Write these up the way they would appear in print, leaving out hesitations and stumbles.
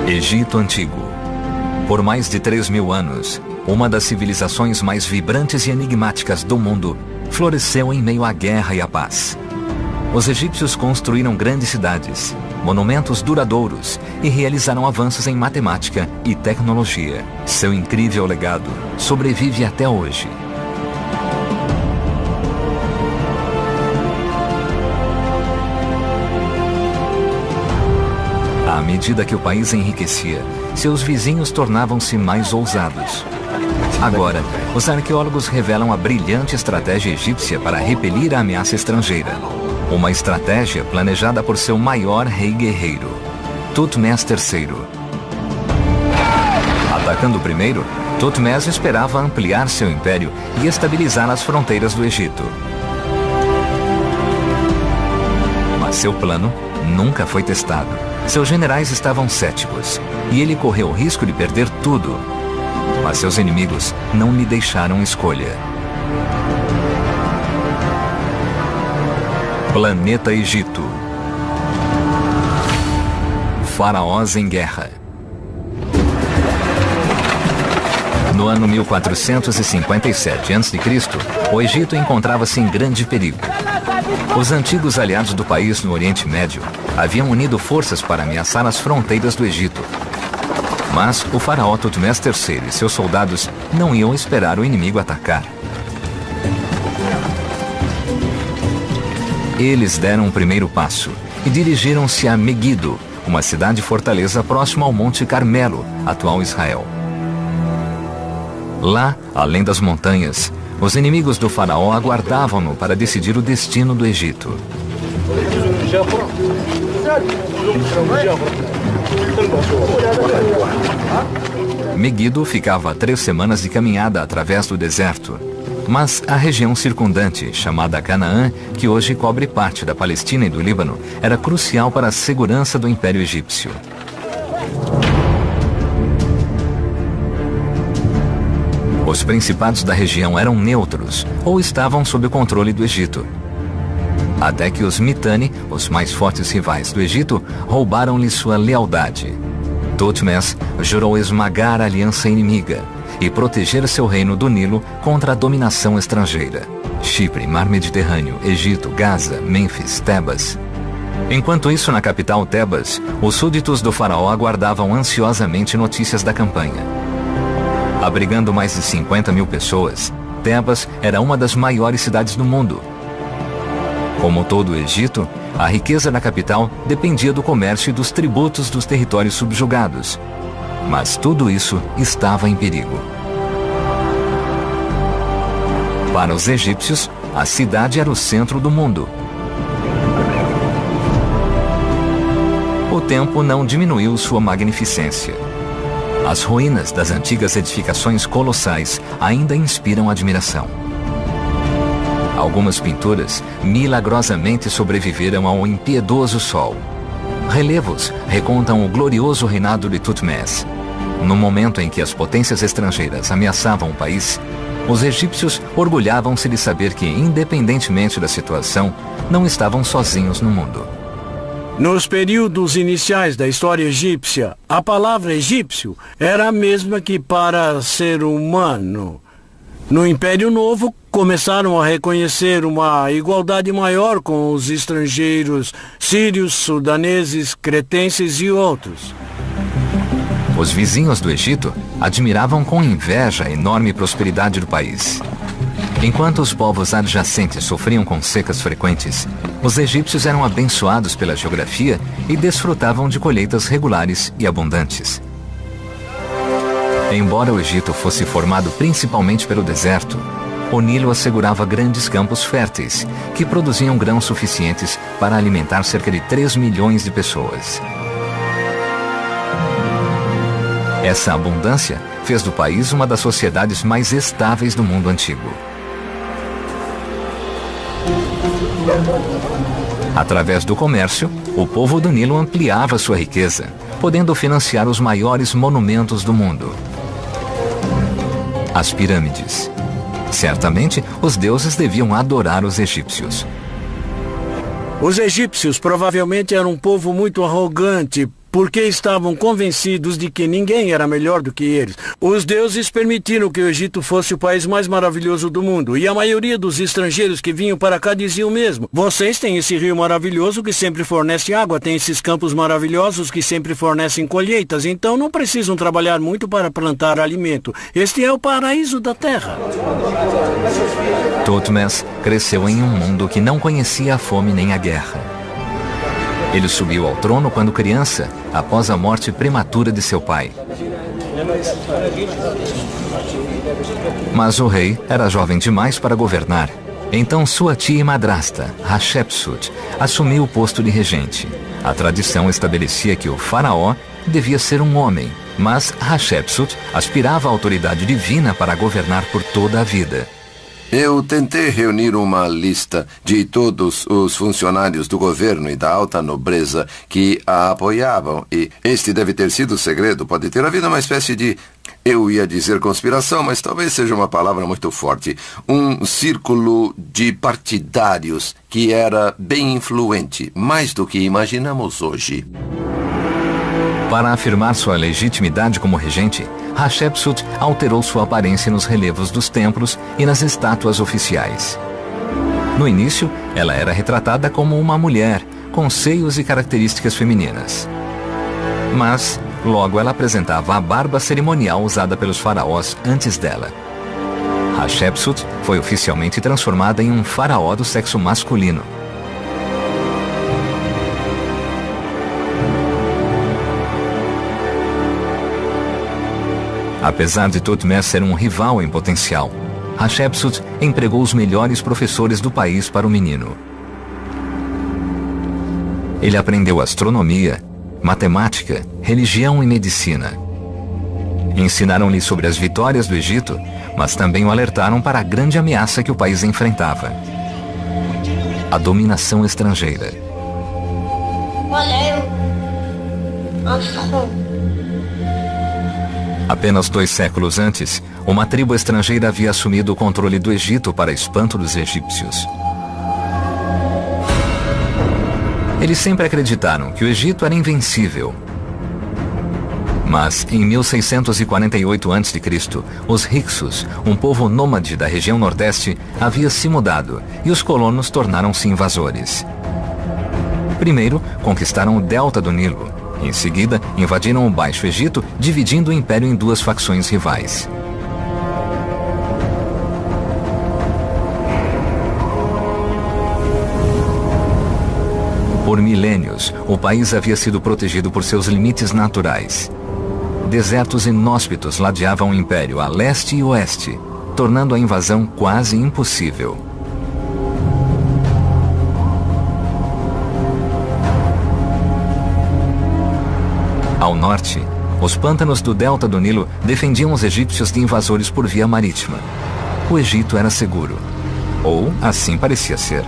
Egito Antigo. Por mais de 3.000 anos, uma das civilizações mais vibrantes e enigmáticas do mundo floresceu em meio à guerra e à paz. Os egípcios construíram grandes cidades, monumentos duradouros e realizaram avanços em matemática e tecnologia. Seu incrível legado sobrevive até hoje. À medida que o país enriquecia, seus vizinhos tornavam-se mais ousados. Agora, os arqueólogos revelam a brilhante estratégia egípcia para repelir a ameaça estrangeira. Uma estratégia planejada por seu maior rei guerreiro, Thutmés III. Atacando o primeiro, Thutmés esperava ampliar seu império e estabilizar as fronteiras do Egito. Mas seu plano nunca foi testado. Seus generais estavam céticos e ele correu o risco de perder tudo. Mas seus inimigos não lhe deixaram escolha. Planeta Egito. Faraós em guerra. No ano 1457 a.C., o Egito encontrava-se em grande perigo. Os antigos aliados do país no Oriente Médio haviam unido forças para ameaçar as fronteiras do Egito. Mas o faraó Thutmés III e seus soldados não iam esperar o inimigo atacar. Eles deram o primeiro passo e dirigiram-se a Megido, uma cidade-fortaleza próxima ao Monte Carmelo, atual Israel. Lá, além das montanhas, os inimigos do faraó aguardavam-no para decidir o destino do Egito. Megido ficava a 3 semanas de caminhada através do deserto. Mas a região circundante, chamada Canaã, que hoje cobre parte da Palestina e do Líbano, era crucial para a segurança do Império Egípcio. Os principados da região eram neutros ou estavam sob o controle do Egito. Até que os Mitanni, os mais fortes rivais do Egito, roubaram-lhe sua lealdade. Thutmés jurou esmagar a aliança inimiga e proteger seu reino do Nilo contra a dominação estrangeira. Chipre, Mar Mediterrâneo, Egito, Gaza, Mênfis, Tebas. Enquanto isso, na capital Tebas, os súditos do faraó aguardavam ansiosamente notícias da campanha. Abrigando mais de 50.000 pessoas, Tebas era uma das maiores cidades do mundo. Como todo o Egito, a riqueza da capital dependia do comércio e dos tributos dos territórios subjugados. Mas tudo isso estava em perigo. Para os egípcios, a cidade era o centro do mundo. O tempo não diminuiu sua magnificência. As ruínas das antigas edificações colossais ainda inspiram admiração. Algumas pinturas milagrosamente sobreviveram ao impiedoso sol. Relevos recontam o glorioso reinado de Thutmés. No momento em que as potências estrangeiras ameaçavam o país, os egípcios orgulhavam-se de saber que, independentemente da situação, não estavam sozinhos no mundo. Nos períodos iniciais da história egípcia, a palavra egípcio era a mesma que para ser humano. No Império Novo, começaram a reconhecer uma igualdade maior com os estrangeiros sírios, sudaneses, cretenses e outros. Os vizinhos do Egito admiravam com inveja a enorme prosperidade do país. Enquanto os povos adjacentes sofriam com secas frequentes, os egípcios eram abençoados pela geografia e desfrutavam de colheitas regulares e abundantes. Embora o Egito fosse formado principalmente pelo deserto, o Nilo assegurava grandes campos férteis, que produziam grãos suficientes para alimentar cerca de 3 milhões de pessoas. Essa abundância fez do país uma das sociedades mais estáveis do mundo antigo. Através do comércio, o povo do Nilo ampliava sua riqueza, podendo financiar os maiores monumentos do mundo. As pirâmides. Certamente, os deuses deviam adorar os egípcios. Os egípcios provavelmente eram um povo muito arrogante, porque estavam convencidos de que ninguém era melhor do que eles. Os deuses permitiram que o Egito fosse o país mais maravilhoso do mundo, e a maioria dos estrangeiros que vinham para cá diziam mesmo: vocês têm esse rio maravilhoso que sempre fornece água, tem esses campos maravilhosos que sempre fornecem colheitas, então não precisam trabalhar muito para plantar alimento. Este é o paraíso da terra. Thutmose cresceu em um mundo que não conhecia a fome nem a guerra. Ele subiu ao trono quando criança, após a morte prematura de seu pai. Mas o rei era jovem demais para governar. Então sua tia e madrasta, Hatshepsut, assumiu o posto de regente. A tradição estabelecia que o faraó devia ser um homem, mas Hatshepsut aspirava à autoridade divina para governar por toda a vida. Eu tentei reunir uma lista de todos os funcionários do governo e da alta nobreza que a apoiavam, e este deve ter sido o segredo. Pode ter havido uma espécie de, eu ia dizer conspiração, mas talvez seja uma palavra muito forte, um círculo de partidários que era bem influente, mais do que imaginamos hoje. Para afirmar sua legitimidade como regente, Hatshepsut alterou sua aparência nos relevos dos templos e nas estátuas oficiais. No início, ela era retratada como uma mulher, com seios e características femininas. Mas, logo ela apresentava a barba cerimonial usada pelos faraós antes dela. Hatshepsut foi oficialmente transformada em um faraó do sexo masculino. Apesar de Thutmose ser um rival em potencial, Hatshepsut empregou os melhores professores do país para o menino. Ele aprendeu astronomia, matemática, religião e medicina. Ensinaram-lhe sobre as vitórias do Egito, mas também o alertaram para a grande ameaça que o país enfrentava: a dominação estrangeira. Apenas 2 séculos antes, uma tribo estrangeira havia assumido o controle do Egito para espanto dos egípcios. Eles sempre acreditaram que o Egito era invencível. Mas, em 1648 a.C., os Hyksos, um povo nômade da região nordeste, havia se mudado e os colonos tornaram-se invasores. Primeiro, conquistaram o delta do Nilo. Em seguida, invadiram o Baixo Egito, dividindo o império em 2 facções rivais. Por milênios, o país havia sido protegido por seus limites naturais. Desertos inóspitos ladeavam o império a leste e oeste, tornando a invasão quase impossível. Ao norte, os pântanos do delta do Nilo defendiam os egípcios de invasores por via marítima. O Egito era seguro. Ou assim parecia ser.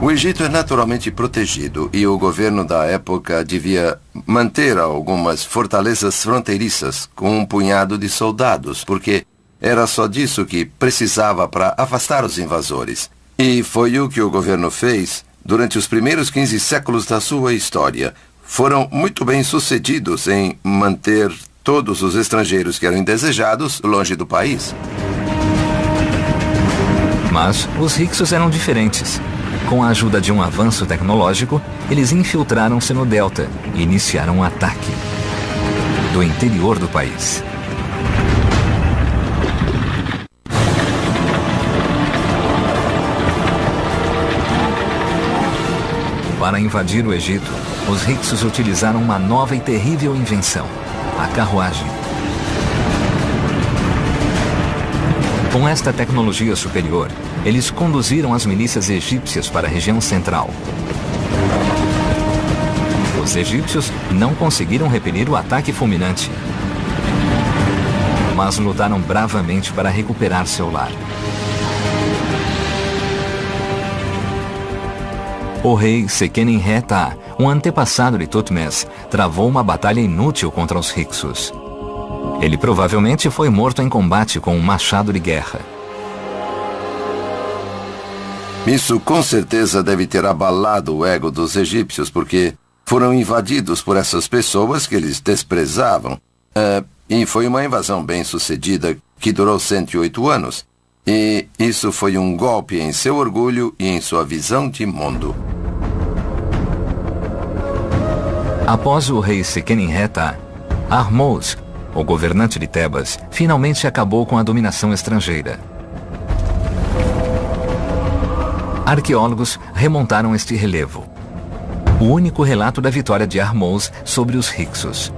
O Egito é naturalmente protegido e o governo da época devia manter algumas fortalezas fronteiriças com um punhado de soldados, porque era só disso que precisava para afastar os invasores. E foi o que o governo fez durante os primeiros 15 séculos da sua história. Foram muito bem sucedidos em manter todos os estrangeiros que eram indesejados longe do país. Mas os Hyksos eram diferentes. Com a ajuda de um avanço tecnológico, eles infiltraram-se no delta e iniciaram um ataque do interior do país. Para invadir o Egito, os Hyksos utilizaram uma nova e terrível invenção: a carruagem. Com esta tecnologia superior, eles conduziram as milícias egípcias para a região central. Os egípcios não conseguiram repelir o ataque fulminante, mas lutaram bravamente para recuperar seu lar. O rei Seqenenre-Ta, um antepassado de Thutmose, travou uma batalha inútil contra os Hyksos. Ele provavelmente foi morto em combate com um machado de guerra. Isso com certeza deve ter abalado o ego dos egípcios, porque foram invadidos por essas pessoas que eles desprezavam. E foi uma invasão bem-sucedida que durou 108 anos. E isso foi um golpe em seu orgulho e em sua visão de mundo. Após o rei Seqenin-Heta, Ahmose, o governante de Tebas, finalmente acabou com a dominação estrangeira. Arqueólogos remontaram este relevo, o único relato da vitória de Ahmose sobre os Hyksos.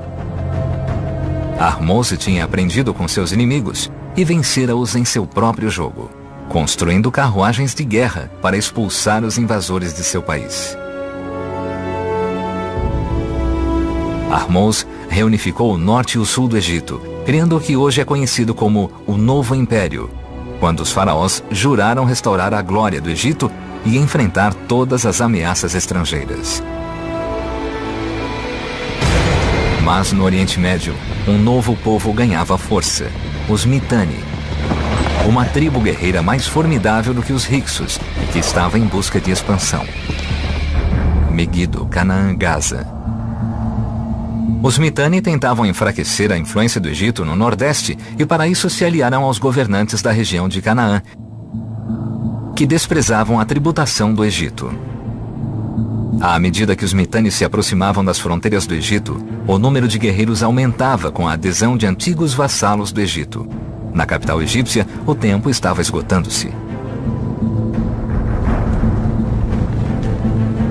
Ahmose tinha aprendido com seus inimigos e vencera-os em seu próprio jogo, construindo carruagens de guerra para expulsar os invasores de seu país. Ahmose reunificou o norte e o sul do Egito, criando o que hoje é conhecido como o Novo Império, quando os faraós juraram restaurar a glória do Egito e enfrentar todas as ameaças estrangeiras. Mas no Oriente Médio, um novo povo ganhava força, os Mitanni, uma tribo guerreira mais formidável do que os Hyksos, que estava em busca de expansão. Megido, Canaã, Gaza. Os Mitanni tentavam enfraquecer a influência do Egito no Nordeste e para isso se aliaram aos governantes da região de Canaã, que desprezavam a tributação do Egito. À medida que os Mitanni se aproximavam das fronteiras do Egito, o número de guerreiros aumentava com a adesão de antigos vassalos do Egito. Na capital egípcia, o tempo estava esgotando-se.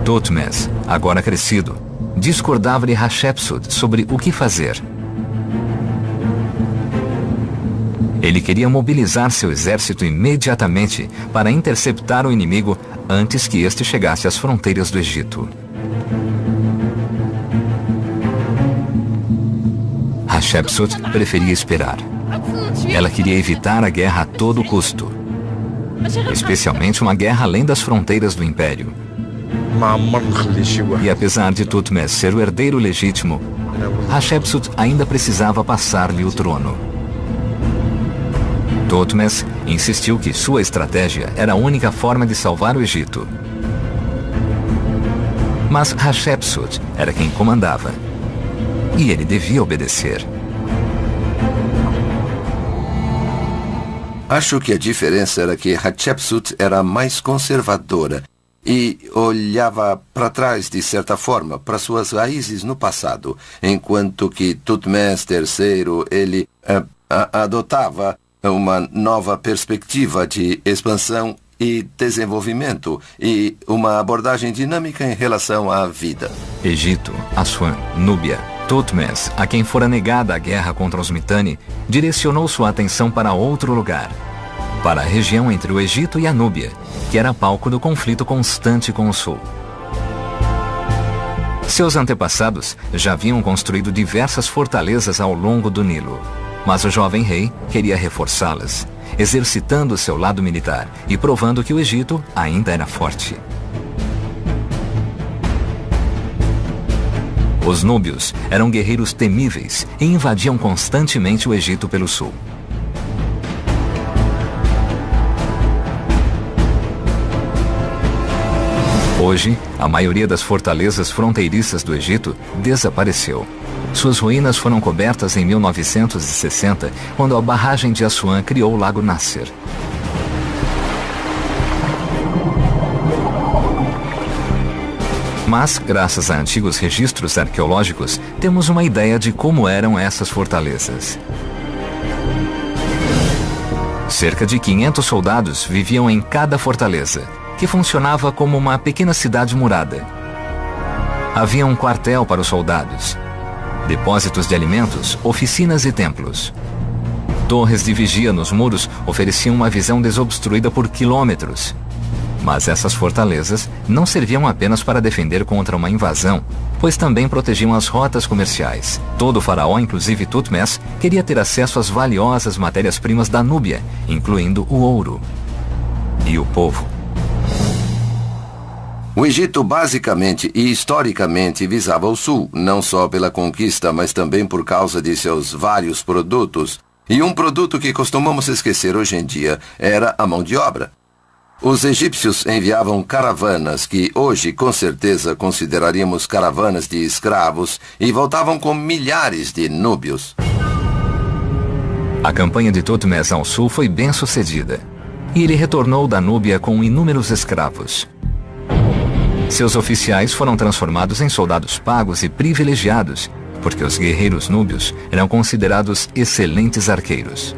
Thutmose, agora crescido, discordava de Hatshepsut sobre o que fazer. Ele queria mobilizar seu exército imediatamente para interceptar o inimigo antes que este chegasse às fronteiras do Egito. Hatshepsut preferia esperar. Ela queria evitar a guerra a todo custo, especialmente uma guerra além das fronteiras do Império. E apesar de Thutmose ser o herdeiro legítimo, Hatshepsut ainda precisava passar-lhe o trono. Thutmose insistiu que sua estratégia era a única forma de salvar o Egito. Mas Hatshepsut era quem comandava, e ele devia obedecer. Acho que a diferença era que Hatshepsut era mais conservadora e olhava para trás, de certa forma, para suas raízes no passado, enquanto que Thutmose III, ele adotava uma nova perspectiva de expansão e desenvolvimento e uma abordagem dinâmica em relação à vida. Egito, Assuã, Núbia. Thutmose, a quem fora negada a guerra contra os Mitanni, direcionou sua atenção para outro lugar, para a região entre o Egito e a Núbia, que era palco do conflito constante com o sul. Seus antepassados já haviam construído diversas fortalezas ao longo do Nilo, mas o jovem rei queria reforçá-las, exercitando seu lado militar e provando que o Egito ainda era forte. Os núbios eram guerreiros temíveis e invadiam constantemente o Egito pelo sul. Hoje, a maioria das fortalezas fronteiriças do Egito desapareceu. Suas ruínas foram cobertas em 1960, quando a barragem de Assuã criou o Lago Nasser. Mas, graças a antigos registros arqueológicos, temos uma ideia de como eram essas fortalezas. Cerca de 500 soldados viviam em cada fortaleza, que funcionava como uma pequena cidade murada. Havia um quartel para os soldados, depósitos de alimentos, oficinas e templos. Torres de vigia nos muros ofereciam uma visão desobstruída por quilômetros. Mas essas fortalezas não serviam apenas para defender contra uma invasão, pois também protegiam as rotas comerciais. Todo faraó, inclusive Thutmose, queria ter acesso às valiosas matérias-primas da Núbia, incluindo o ouro. E o povo. O Egito basicamente e historicamente visava o sul, não só pela conquista, mas também por causa de seus vários produtos. E um produto que costumamos esquecer hoje em dia era a mão de obra. Os egípcios enviavam caravanas, que hoje com certeza consideraríamos caravanas de escravos, e voltavam com milhares de núbios. A campanha de Tutmés ao sul foi bem sucedida, e ele retornou da Núbia com inúmeros escravos. Seus oficiais foram transformados em soldados pagos e privilegiados, porque os guerreiros núbios eram considerados excelentes arqueiros.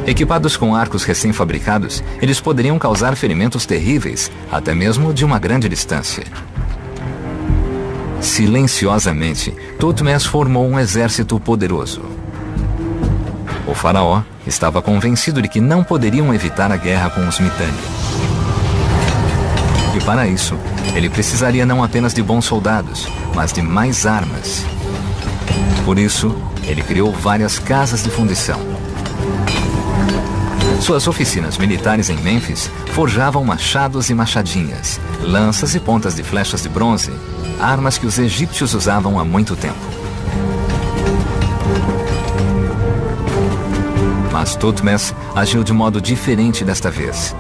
Equipados com arcos recém-fabricados, eles poderiam causar ferimentos terríveis, até mesmo de uma grande distância. Silenciosamente, Tutmés formou um exército poderoso. O faraó estava convencido de que não poderiam evitar a guerra com os Mitanni. E para isso, ele precisaria não apenas de bons soldados, mas de mais armas. Por isso, ele criou várias casas de fundição. Suas oficinas militares em Mênfis forjavam machados e machadinhas, lanças e pontas de flechas de bronze, armas que os egípcios usavam há muito tempo. Mas Tutmés agiu de modo diferente desta vez.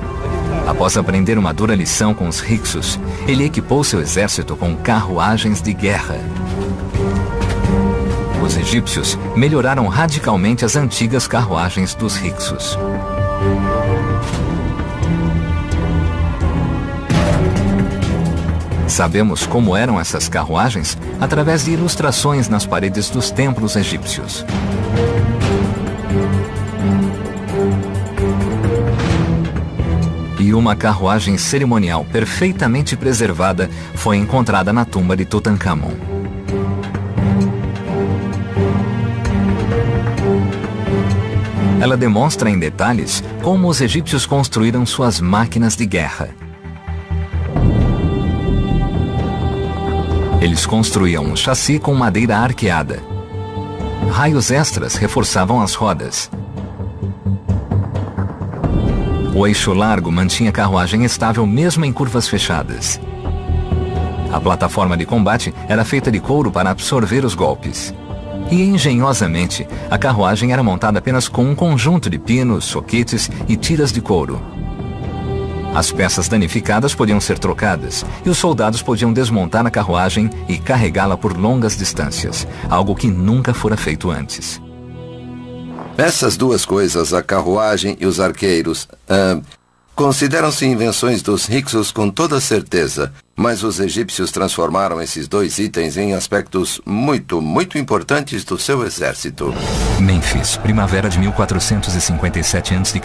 Após aprender uma dura lição com os Hyksos, ele equipou seu exército com carruagens de guerra. Os egípcios melhoraram radicalmente as antigas carruagens dos Hyksos. Sabemos como eram essas carruagens através de ilustrações nas paredes dos templos egípcios. E uma carruagem cerimonial perfeitamente preservada foi encontrada na tumba de Tutankhamon. Ela demonstra em detalhes como os egípcios construíram suas máquinas de guerra. Eles construíam um chassi com madeira arqueada. Raios extras reforçavam as rodas. O eixo largo mantinha a carruagem estável mesmo em curvas fechadas. A plataforma de combate era feita de couro para absorver os golpes. E engenhosamente, a carruagem era montada apenas com um conjunto de pinos, soquetes e tiras de couro. As peças danificadas podiam ser trocadas, e os soldados podiam desmontar a carruagem e carregá-la por longas distâncias, algo que nunca fora feito antes. Essas duas coisas, a carruagem e os arqueiros, consideram-se invenções dos Hyksos com toda certeza, mas os egípcios transformaram esses dois itens em aspectos muito importantes do seu exército. Mênfis, primavera de 1457 a.C.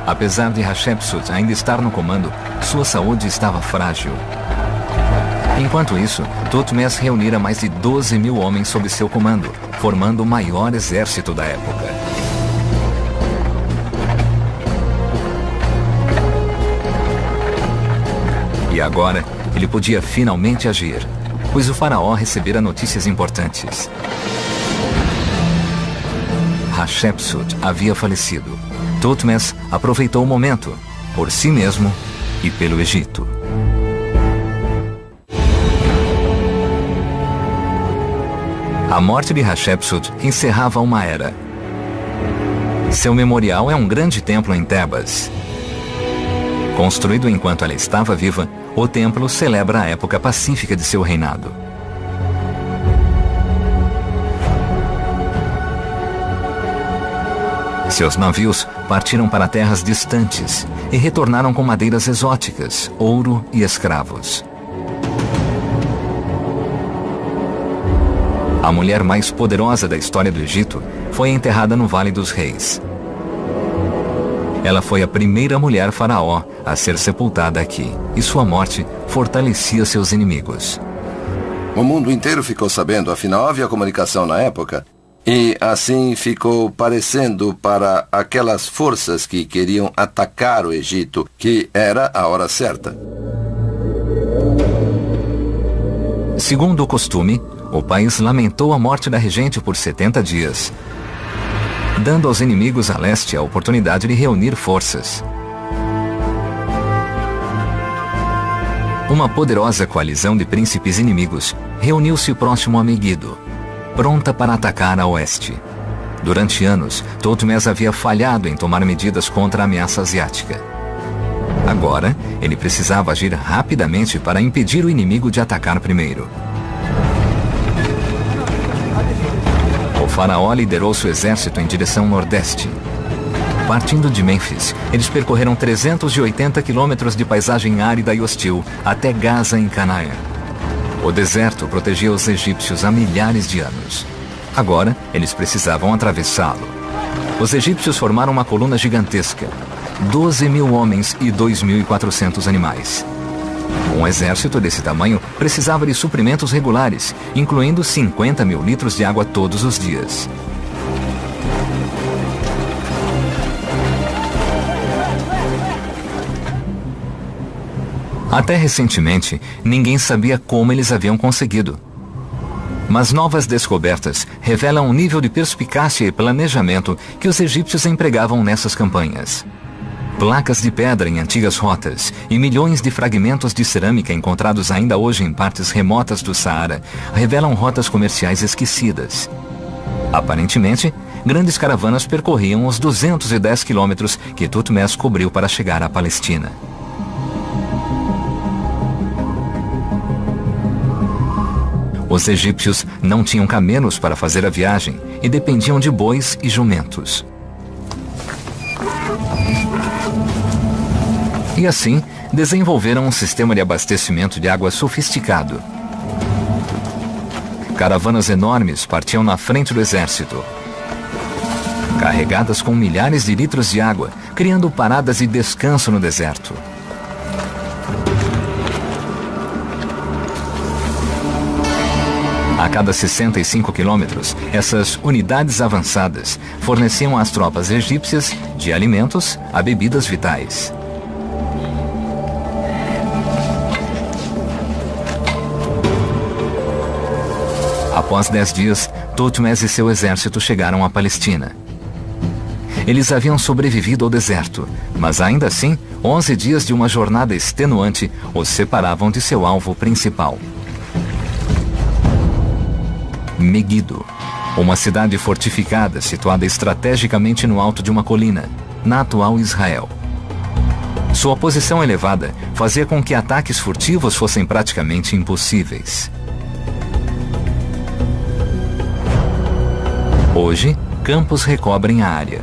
Apesar de Hatshepsut ainda estar no comando, sua saúde estava frágil. Enquanto isso, Tutmés reunira mais de 12.000 homens sob seu comando, formando o maior exército da época. E agora, ele podia finalmente agir, pois o faraó recebera notícias importantes. Hatshepsut havia falecido. Tutmés aproveitou o momento, por si mesmo e pelo Egito. A morte de Hatshepsut encerrava uma era. Seu memorial é um grande templo em Tebas. Construído enquanto ela estava viva, o templo celebra a época pacífica de seu reinado. Seus navios partiram para terras distantes e retornaram com madeiras exóticas, ouro e escravos. A mulher mais poderosa da história do Egito foi enterrada no Vale dos Reis. Ela foi a primeira mulher faraó a ser sepultada aqui, e sua morte fortalecia seus inimigos. O mundo inteiro ficou sabendo, afinal havia comunicação na época, e assim ficou parecendo para aquelas forças que queriam atacar o Egito, que era a hora certa. Segundo o costume, o país lamentou a morte da regente por 70 dias, dando aos inimigos a leste a oportunidade de reunir forças. Uma poderosa coalizão de príncipes inimigos reuniu-se próximo a Megido, pronta para atacar a oeste. Durante anos, Thutmose havia falhado em tomar medidas contra a ameaça asiática. Agora, ele precisava agir rapidamente para impedir o inimigo de atacar primeiro. O faraó liderou seu exército em direção nordeste. Partindo de Mênfis, eles percorreram 380 quilômetros de paisagem árida e hostil até Gaza, em Canaã. O deserto protegia os egípcios há milhares de anos. Agora, eles precisavam atravessá-lo. Os egípcios formaram uma coluna gigantesca. 12.000 homens e 2.400 animais. Um exército desse tamanho precisava de suprimentos regulares, incluindo 50.000 litros de água todos os dias. Até recentemente, ninguém sabia como eles haviam conseguido. Mas novas descobertas revelam um nível de perspicácia e planejamento que os egípcios empregavam nessas campanhas. Placas de pedra em antigas rotas e milhões de fragmentos de cerâmica encontrados ainda hoje em partes remotas do Saara revelam rotas comerciais esquecidas. Aparentemente, grandes caravanas percorriam os 210 quilômetros que Thutmose cobriu para chegar à Palestina. Os egípcios não tinham camelos para fazer a viagem e dependiam de bois e jumentos. E assim, desenvolveram um sistema de abastecimento de água sofisticado. Caravanas enormes partiam na frente do exército, carregadas com milhares de litros de água, criando paradas de descanso no deserto. A cada 65 quilômetros, essas unidades avançadas forneciam às tropas egípcias de alimentos a bebidas vitais. Após 10 dias, Thutmose e seu exército chegaram à Palestina. Eles haviam sobrevivido ao deserto, mas ainda assim, 11 dias de uma jornada extenuante os separavam de seu alvo principal. Meguido, uma cidade fortificada situada estrategicamente no alto de uma colina, na atual Israel. Sua posição elevada fazia com que ataques furtivos fossem praticamente impossíveis. Hoje, campos recobrem a área.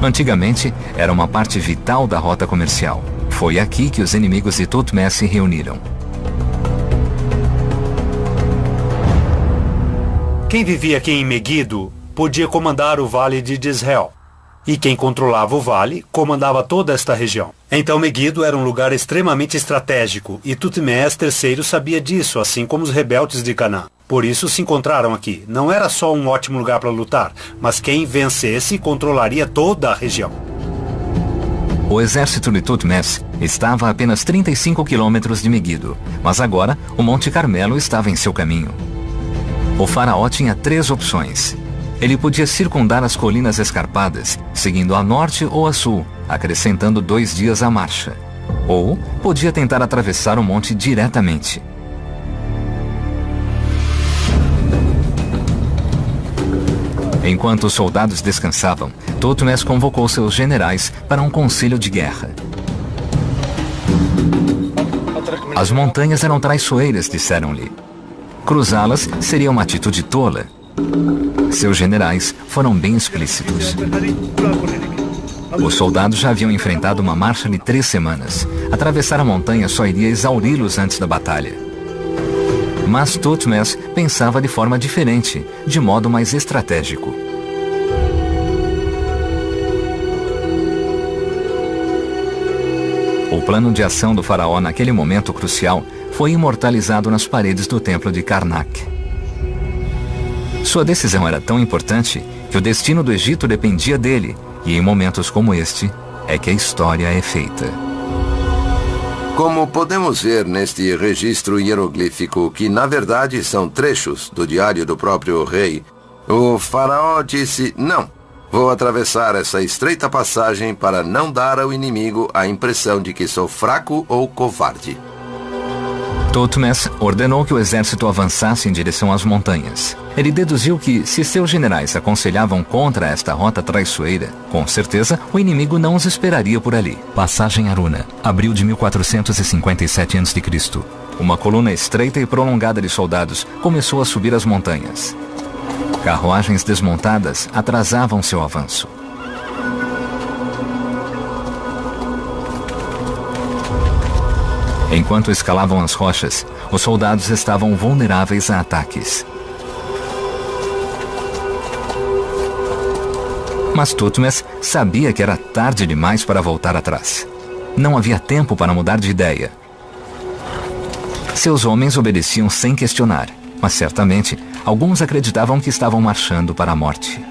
Antigamente, era uma parte vital da rota comercial. Foi aqui que os inimigos de Thutmose se reuniram. Quem vivia aqui em Meguido podia comandar o vale de Jezreel. E quem controlava o vale comandava toda esta região. Então Meguido era um lugar extremamente estratégico e Thutmose III sabia disso, assim como os rebeldes de Canaã. Por isso se encontraram aqui. Não era só um ótimo lugar para lutar, mas quem vencesse controlaria toda a região. O exército de Thutmose estava a apenas 35 quilômetros de Meguido, mas agora o Monte Carmelo estava em seu caminho. O faraó tinha 3 opções. Ele podia circundar as colinas escarpadas, seguindo a norte ou a sul, acrescentando 2 dias à marcha. Ou podia tentar atravessar o monte diretamente. Enquanto os soldados descansavam, Thutmose convocou seus generais para um conselho de guerra. As montanhas eram traiçoeiras, disseram-lhe. Cruzá-las seria uma atitude tola. Seus generais foram bem explícitos. Os soldados já haviam enfrentado uma marcha de 3 semanas. Atravessar a montanha só iria exauri-los antes da batalha. Mas Thutmose pensava de forma diferente, de modo mais estratégico. O plano de ação do faraó naquele momento crucial foi imortalizado nas paredes do templo de Karnak. Sua decisão era tão importante que o destino do Egito dependia dele, e em momentos como este é que a história é feita. Como podemos ver neste registro hieroglífico, que na verdade são trechos do diário do próprio rei, o faraó disse: não, vou atravessar essa estreita passagem para não dar ao inimigo a impressão de que sou fraco ou covarde. Thutmose ordenou que o exército avançasse em direção às montanhas. Ele deduziu que, se seus generais aconselhavam contra esta rota traiçoeira, com certeza o inimigo não os esperaria por ali. Passagem Aruna, abril de 1457 a.C. Uma coluna estreita e prolongada de soldados começou a subir as montanhas. Carruagens desmontadas atrasavam seu avanço. Enquanto escalavam as rochas, os soldados estavam vulneráveis a ataques. Mas Thutmose sabia que era tarde demais para voltar atrás. Não havia tempo para mudar de ideia. Seus homens obedeciam sem questionar, mas certamente alguns acreditavam que estavam marchando para a morte.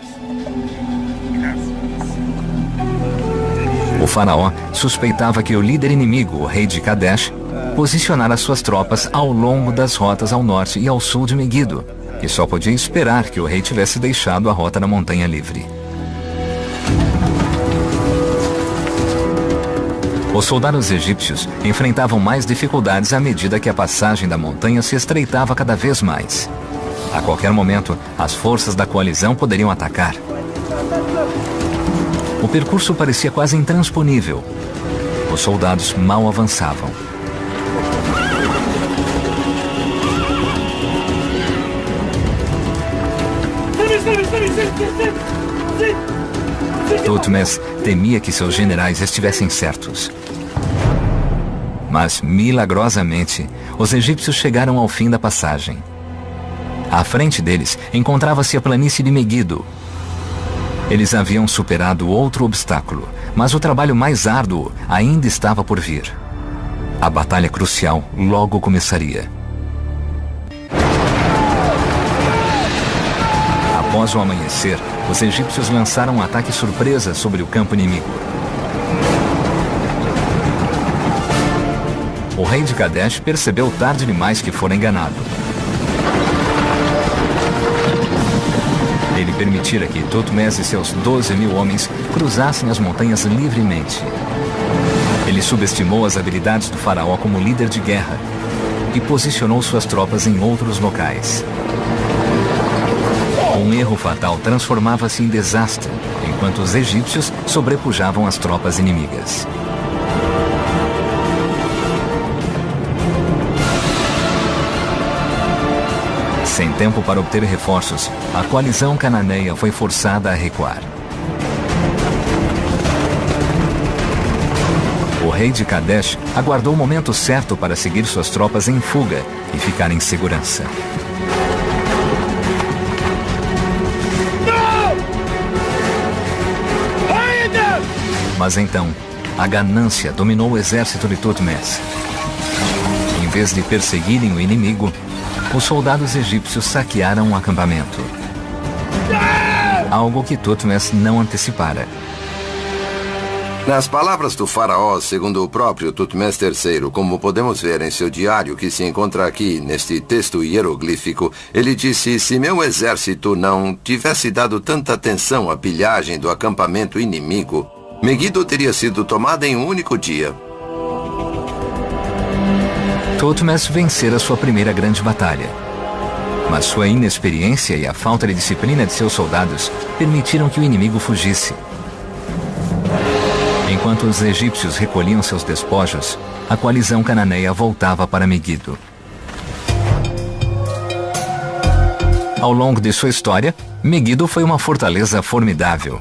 O faraó suspeitava que o líder inimigo, o rei de Kadesh, posicionara suas tropas ao longo das rotas ao norte e ao sul de Megido, e só podia esperar que o rei tivesse deixado a rota na montanha livre. Os soldados egípcios enfrentavam mais dificuldades à medida que a passagem da montanha se estreitava cada vez mais. A qualquer momento, as forças da coalizão poderiam atacar. O percurso parecia quase intransponível. Os soldados mal avançavam. Thutmose temia que seus generais estivessem certos. Mas, milagrosamente, os egípcios chegaram ao fim da passagem. À frente deles encontrava-se a planície de Megido. Eles haviam superado outro obstáculo, mas o trabalho mais árduo ainda estava por vir. A batalha crucial logo começaria. Após o amanhecer, os egípcios lançaram um ataque surpresa sobre o campo inimigo. O rei de Kadesh percebeu tarde demais que fora enganado. Ele permitira que Thutmose e seus 12.000 homens cruzassem as montanhas livremente. Ele subestimou as habilidades do faraó como líder de guerra e posicionou suas tropas em outros locais. Um erro fatal transformava-se em desastre, enquanto os egípcios sobrepujavam as tropas inimigas. Sem tempo para obter reforços, a coalizão cananeia foi forçada a recuar. O rei de Kadesh aguardou o momento certo para seguir suas tropas em fuga e ficar em segurança. Mas então, a ganância dominou o exército de Thutmose. Em vez de perseguirem o inimigo, os soldados egípcios saquearam o acampamento. Algo que Thutmose não antecipara. Nas palavras do faraó, segundo o próprio Thutmose III, como podemos ver em seu diário que se encontra aqui neste texto hieroglífico, ele disse: se meu exército não tivesse dado tanta atenção à pilhagem do acampamento inimigo, Megido teria sido tomada em um único dia. Thutmose vencera sua primeira grande batalha. Mas sua inexperiência e a falta de disciplina de seus soldados permitiram que o inimigo fugisse. Enquanto os egípcios recolhiam seus despojos, a coalizão cananeia voltava para Megido. Ao longo de sua história, Megido foi uma fortaleza formidável.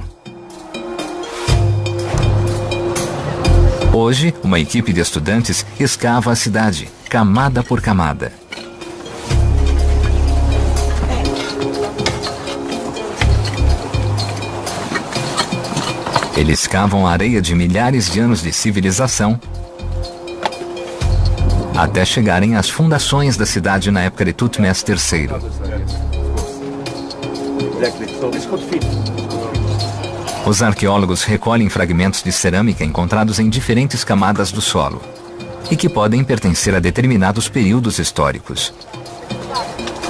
Hoje, uma equipe de estudantes escava a cidade, camada por camada. Eles cavam a areia de milhares de anos de civilização até chegarem às fundações da cidade na época de Thutmose III. Os arqueólogos recolhem fragmentos de cerâmica encontrados em diferentes camadas do solo e que podem pertencer a determinados períodos históricos.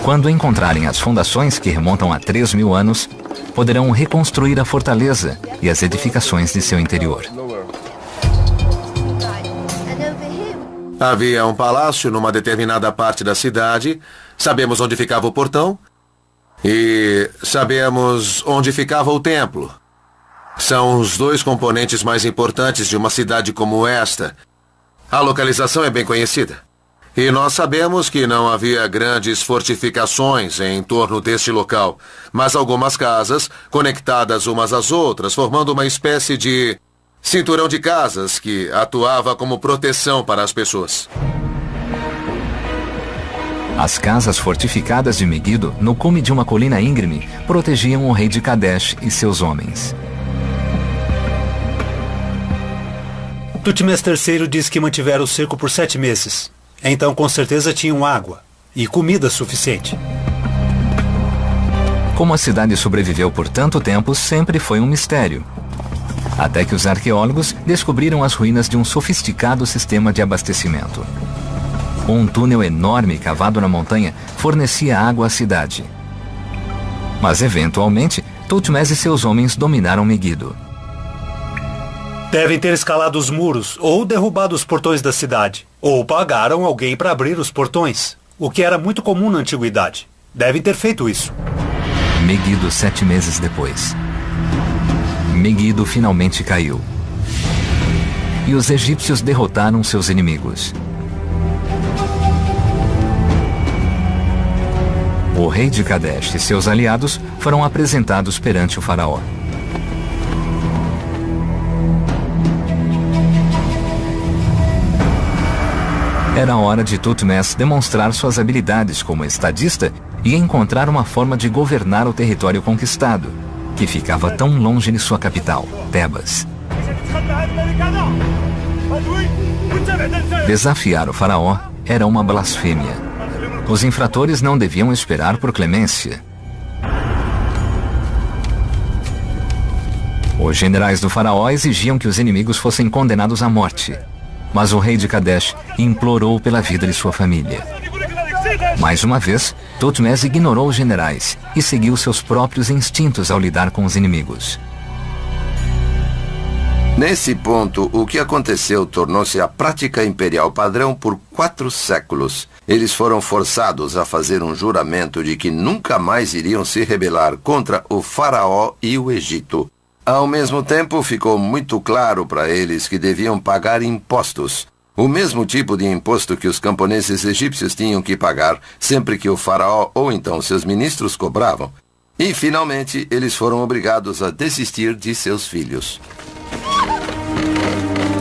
Quando encontrarem as fundações que remontam a 3.000 anos, poderão reconstruir a fortaleza e as edificações de seu interior. Havia um palácio numa determinada parte da cidade. Sabemos onde ficava o portão. E sabemos onde ficava o templo. São os dois componentes mais importantes de uma cidade como esta. A localização é bem conhecida. E nós sabemos que não havia grandes fortificações em torno deste local, mas algumas casas conectadas umas às outras, formando uma espécie de cinturão de casas que atuava como proteção para as pessoas. As casas fortificadas de Megido, no cume de uma colina íngreme, protegiam o rei de Kadesh e seus homens. Tutmés III diz que mantiveram o cerco por 7 meses. Então, com certeza, tinham água e comida suficiente. Como a cidade sobreviveu por tanto tempo, sempre foi um mistério. Até que os arqueólogos descobriram as ruínas de um sofisticado sistema de abastecimento. Um túnel enorme cavado na montanha fornecia água à cidade. Mas, eventualmente, Tutmés e seus homens dominaram Megido. Devem ter escalado os muros ou derrubado os portões da cidade. Ou pagaram alguém para abrir os portões, o que era muito comum na antiguidade. Devem ter feito isso. Megido 7 meses depois. Megido finalmente caiu. E os egípcios derrotaram seus inimigos. O rei de Kadesh e seus aliados foram apresentados perante o faraó. Era hora de Tutmés demonstrar suas habilidades como estadista e encontrar uma forma de governar o território conquistado, que ficava tão longe de sua capital, Tebas. Desafiar o faraó era uma blasfêmia. Os infratores não deviam esperar por clemência. Os generais do faraó exigiam que os inimigos fossem condenados à morte. Mas o rei de Kadesh implorou pela vida de sua família. Mais uma vez, Tutmés ignorou os generais e seguiu seus próprios instintos ao lidar com os inimigos. Nesse ponto, o que aconteceu tornou-se a prática imperial padrão por 4 séculos. Eles foram forçados a fazer um juramento de que nunca mais iriam se rebelar contra o faraó e o Egito. Ao mesmo tempo, ficou muito claro para eles que deviam pagar impostos. O mesmo tipo de imposto que os camponeses egípcios tinham que pagar sempre que o faraó ou então seus ministros cobravam. E, finalmente, eles foram obrigados a desistir de seus filhos.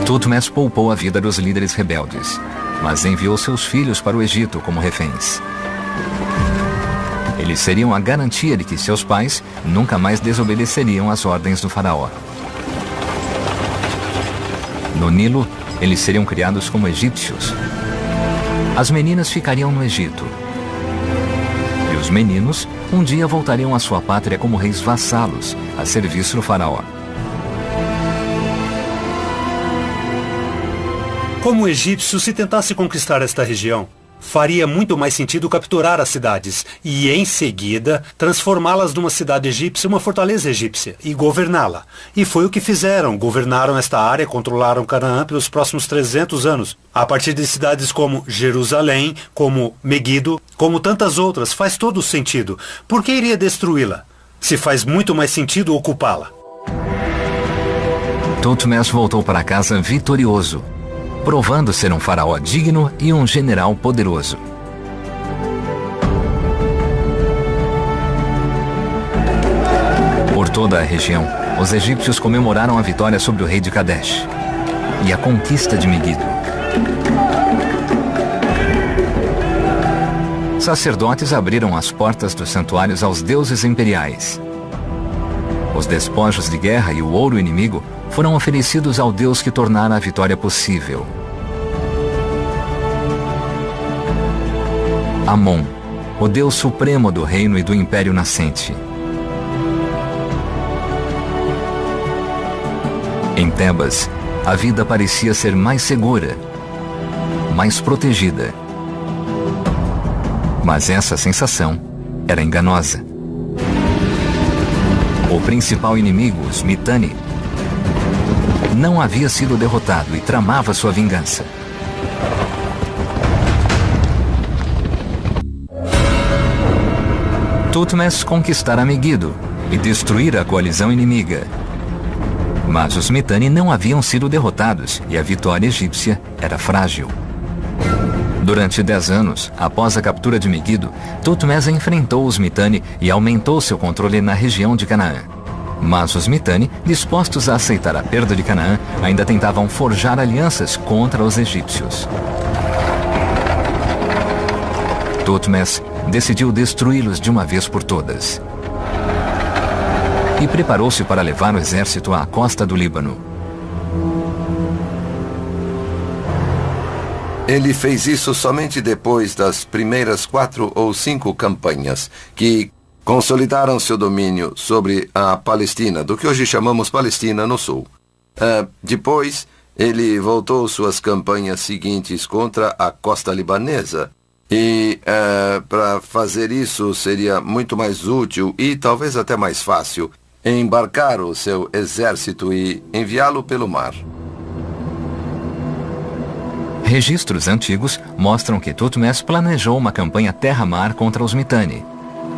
Tutmés poupou a vida dos líderes rebeldes, mas enviou seus filhos para o Egito como reféns. Eles seriam a garantia de que seus pais nunca mais desobedeceriam às ordens do faraó. No Nilo, eles seriam criados como egípcios. As meninas ficariam no Egito. E os meninos um dia voltariam à sua pátria como reis vassalos, a serviço do faraó. Como egípcio, se tentasse conquistar esta região, faria muito mais sentido capturar as cidades e, em seguida, transformá-las numa cidade egípcia, uma fortaleza egípcia, e governá-la. E foi o que fizeram. Governaram esta área, controlaram Canaã pelos próximos 300 anos. A partir de cidades como Jerusalém, como Megido, como tantas outras, faz todo sentido. Por que iria destruí-la, se faz muito mais sentido ocupá-la? Tutmés voltou para casa vitorioso, provando ser um faraó digno e um general poderoso. Por toda a região, os egípcios comemoraram a vitória sobre o rei de Kadesh e a conquista de Megido. Sacerdotes abriram as portas dos santuários aos deuses imperiais. Os despojos de guerra e o ouro inimigo foram oferecidos ao Deus que tornara a vitória possível. Amon, o Deus supremo do reino e do império nascente. Em Tebas, a vida parecia ser mais segura, mais protegida. Mas essa sensação era enganosa. O principal inimigo, os Mitanni, não havia sido derrotado e tramava sua vingança. Thutmés conquistara Megido e destruir a coalizão inimiga. Mas os Mitanni não haviam sido derrotados e a vitória egípcia era frágil. Durante 10 anos, após a captura de Megido, Thutmés enfrentou os Mitanni e aumentou seu controle na região de Canaã. Mas os Mitanni, dispostos a aceitar a perda de Canaã, ainda tentavam forjar alianças contra os egípcios. Thutmés decidiu destruí-los de uma vez por todas. E preparou-se para levar o exército à costa do Líbano. Ele fez isso somente depois das primeiras 4 ou 5 campanhas, que consolidaram seu domínio sobre a Palestina, do que hoje chamamos Palestina no sul. Depois, ele voltou suas campanhas seguintes contra a costa libanesa. E para fazer isso seria muito mais útil e talvez até mais fácil embarcar o seu exército e enviá-lo pelo mar. Registros antigos mostram que Thutmés planejou uma campanha terra-mar contra os Mitanni,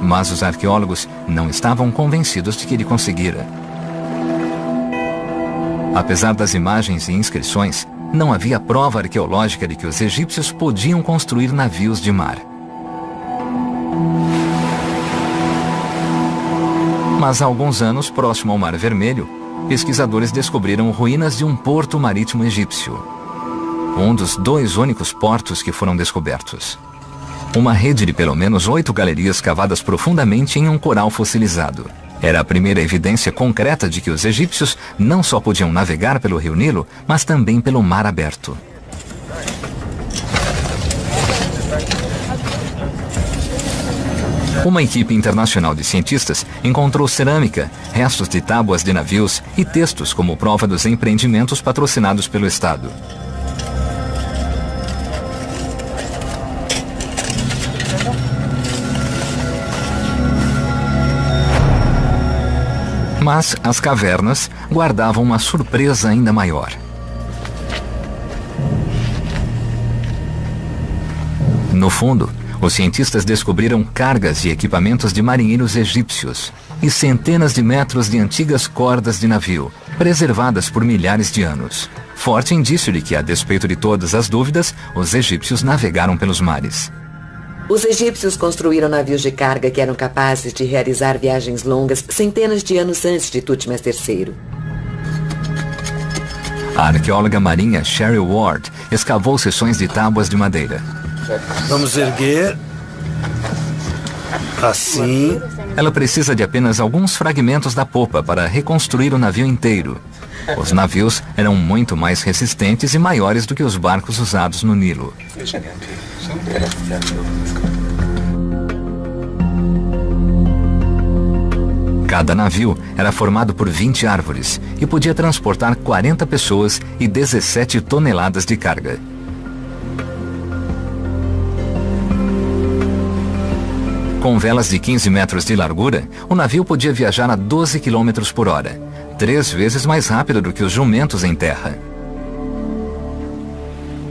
mas os arqueólogos não estavam convencidos de que ele conseguira. Apesar das imagens e inscrições, não havia prova arqueológica de que os egípcios podiam construir navios de mar. Mas há alguns anos, próximo ao Mar Vermelho, pesquisadores descobriram ruínas de um porto marítimo egípcio. Um dos 2 únicos portos que foram descobertos. Uma rede de pelo menos 8 galerias cavadas profundamente em um coral fossilizado. Era a primeira evidência concreta de que os egípcios não só podiam navegar pelo rio Nilo, mas também pelo mar aberto. Uma equipe internacional de cientistas encontrou cerâmica, restos de tábuas de navios e textos como prova dos empreendimentos patrocinados pelo Estado. Mas as cavernas guardavam uma surpresa ainda maior. No fundo, os cientistas descobriram cargas e equipamentos de marinheiros egípcios e centenas de metros de antigas cordas de navio, preservadas por milhares de anos. Forte indício de que, a despeito de todas as dúvidas, os egípcios navegaram pelos mares. Os egípcios construíram navios de carga que eram capazes de realizar viagens longas centenas de anos antes de Thutmés III. A arqueóloga marinha Cheryl Ward escavou seções de tábuas de madeira. Vamos erguer. Assim. Ela precisa de apenas alguns fragmentos da popa para reconstruir o navio inteiro. Os navios eram muito mais resistentes e maiores do que os barcos usados no Nilo. Cada navio era formado por 20 árvores e podia transportar 40 pessoas e 17 toneladas de carga. Com velas de 15 metros de largura, o navio podia viajar a 12 km por hora, 3 vezes mais rápido do que os jumentos em terra.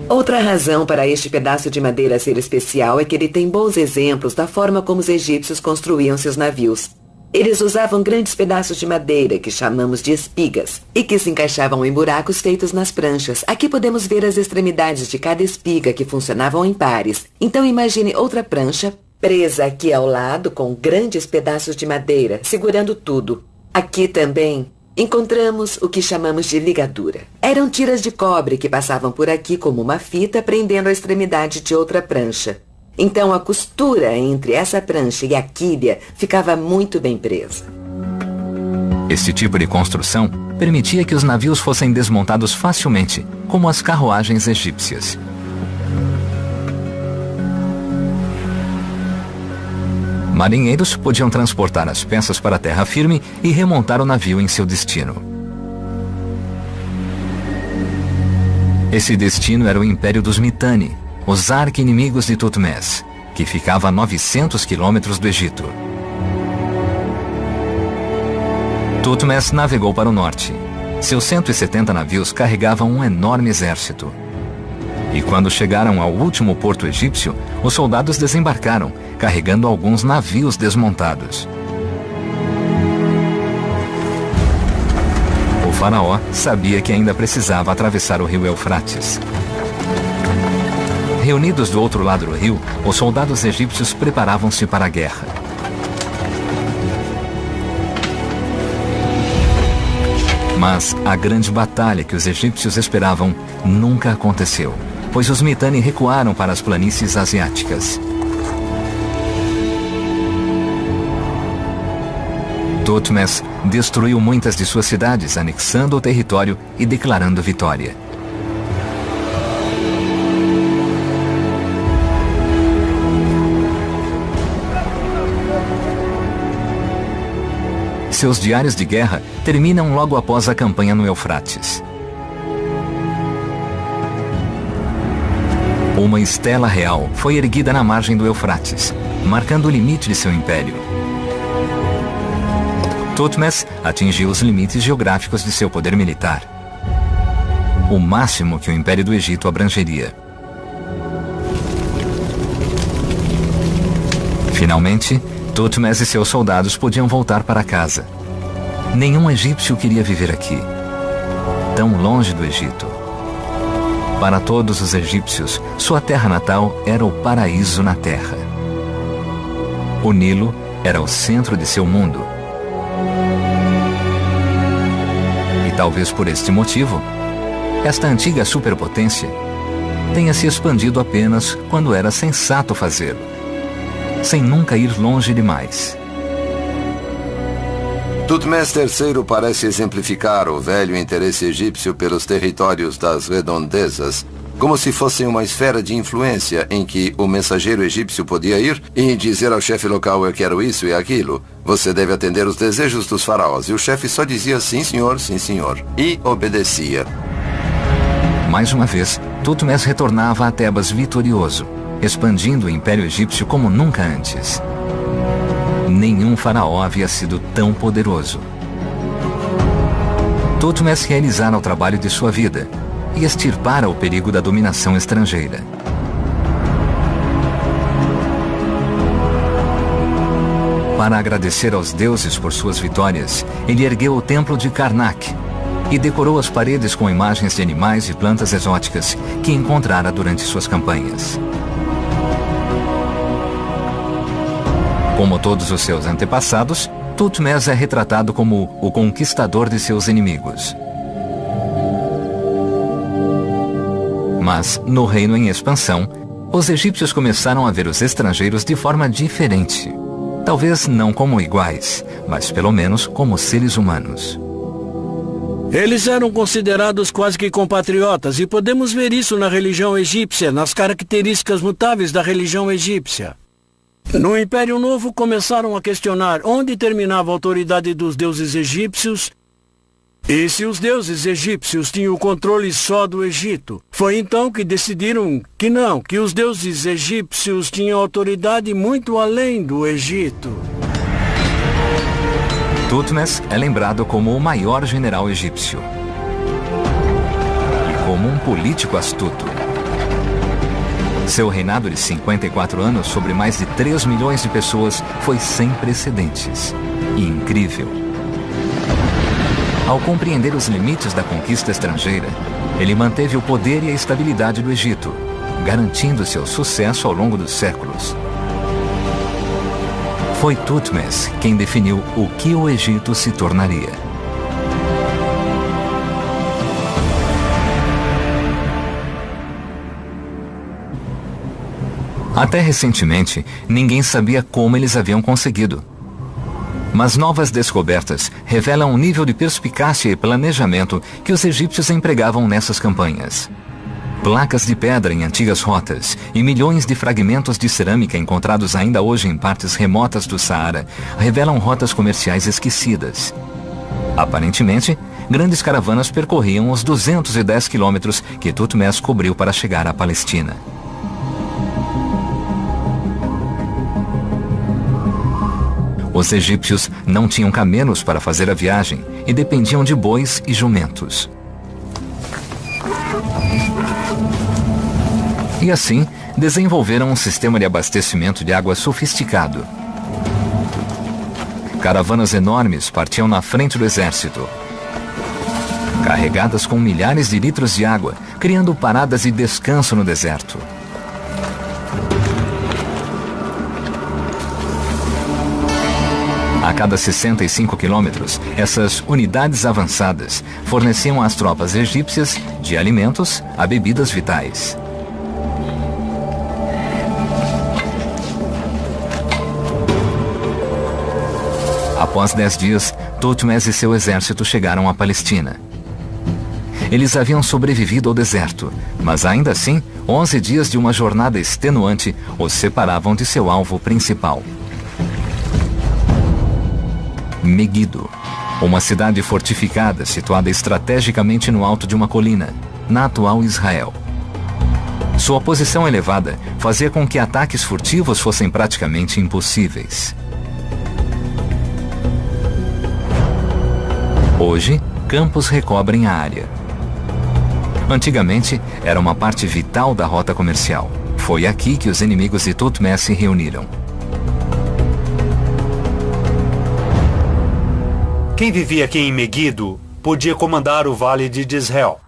Outra razão para este pedaço de madeira ser especial é que ele tem bons exemplos da forma como os egípcios construíam seus navios. Eles usavam grandes pedaços de madeira, que chamamos de espigas, e que se encaixavam em buracos feitos nas pranchas. Aqui podemos ver as extremidades de cada espiga, que funcionavam em pares. Então imagine outra prancha, presa aqui ao lado com grandes pedaços de madeira, segurando tudo. Aqui também encontramos o que chamamos de ligadura. Eram tiras de cobre que passavam por aqui como uma fita, prendendo a extremidade de outra prancha. Então a costura entre essa prancha e a quilha ficava muito bem presa. Esse tipo de construção permitia que os navios fossem desmontados facilmente, como as carruagens egípcias. Marinheiros podiam transportar as peças para a terra firme e remontar o navio em seu destino. Esse destino era o Império dos Mitanni, os arqui-inimigos de Thutmés, que ficava a 900 quilômetros do Egito. Thutmés navegou para o norte. Seus 170 navios carregavam um enorme exército. E quando chegaram ao último porto egípcio, os soldados desembarcaram, carregando alguns navios desmontados. O faraó sabia que ainda precisava atravessar o rio Eufrates. Reunidos do outro lado do rio, os soldados egípcios preparavam-se para a guerra. Mas a grande batalha que os egípcios esperavam nunca aconteceu, pois os Mitanni recuaram para as planícies asiáticas. Thutmose destruiu muitas de suas cidades, anexando o território e declarando vitória. Seus diários de guerra terminam logo após a campanha no Eufrates. Uma estela real foi erguida na margem do Eufrates, marcando o limite de seu império. Thutmose atingiu os limites geográficos de seu poder militar, o máximo que o Império do Egito abrangeria. Finalmente, Thutmose e seus soldados podiam voltar para casa. Nenhum egípcio queria viver aqui, tão longe do Egito. Para todos os egípcios, sua terra natal era o paraíso na terra. O Nilo era o centro de seu mundo. E talvez por este motivo, esta antiga superpotência tenha se expandido apenas quando era sensato fazê-lo, sem nunca ir longe demais. Thutmose III parece exemplificar o velho interesse egípcio pelos territórios das redondezas, como se fossem uma esfera de influência em que o mensageiro egípcio podia ir e dizer ao chefe local: eu quero isso e aquilo. Você deve atender os desejos dos faraós. E o chefe só dizia sim, senhor, e obedecia. Mais uma vez, Thutmose retornava a Tebas vitorioso, expandindo o Império Egípcio como nunca antes. Nenhum faraó havia sido tão poderoso. Thutmose realizara o trabalho de sua vida e extirpara o perigo da dominação estrangeira. Para agradecer aos deuses por suas vitórias, ele ergueu o templo de Karnak e decorou as paredes com imagens de animais e plantas exóticas que encontrara durante suas campanhas. Como todos os seus antepassados, Thutmose é retratado como o conquistador de seus inimigos. Mas, no reino em expansão, os egípcios começaram a ver os estrangeiros de forma diferente. Talvez não como iguais, mas pelo menos como seres humanos. Eles eram considerados quase que compatriotas, e podemos ver isso na religião egípcia, nas características mutáveis da religião egípcia. No Império Novo começaram a questionar onde terminava a autoridade dos deuses egípcios e se os deuses egípcios tinham o controle só do Egito. Foi então que decidiram que não, que os deuses egípcios tinham autoridade muito além do Egito. Thutmose é lembrado como o maior general egípcio e como um político astuto. Seu reinado de 54 anos sobre mais de 3 milhões de pessoas foi sem precedentes e incrível. Ao compreender os limites da conquista estrangeira, ele manteve o poder e a estabilidade do Egito, garantindo seu sucesso ao longo dos séculos. Foi Thutmose quem definiu o que o Egito se tornaria. Até recentemente, ninguém sabia como eles haviam conseguido. Mas novas descobertas revelam um nível de perspicácia e planejamento que os egípcios empregavam nessas campanhas. Placas de pedra em antigas rotas e milhões de fragmentos de cerâmica encontrados ainda hoje em partes remotas do Saara revelam rotas comerciais esquecidas. Aparentemente, grandes caravanas percorriam os 210 quilômetros que Thutmose cobriu para chegar à Palestina. Os egípcios não tinham camelos para fazer a viagem e dependiam de bois e jumentos. E assim, desenvolveram um sistema de abastecimento de água sofisticado. Caravanas enormes partiam na frente do exército, carregadas com milhares de litros de água, criando paradas de descanso no deserto. A cada 65 quilômetros, essas unidades avançadas forneciam às tropas egípcias de alimentos a bebidas vitais. Após 10 dias, Thutmose e seu exército chegaram à Palestina. Eles haviam sobrevivido ao deserto, mas ainda assim, 11 dias de uma jornada extenuante os separavam de seu alvo principal. Megido, uma cidade fortificada situada estrategicamente no alto de uma colina, na atual Israel. Sua posição elevada fazia com que ataques furtivos fossem praticamente impossíveis. Hoje, campos recobrem a área. Antigamente, era uma parte vital da rota comercial. Foi aqui que os inimigos de Thutmose se reuniram. Quem vivia aqui em Megido podia comandar o Vale de Jezreel.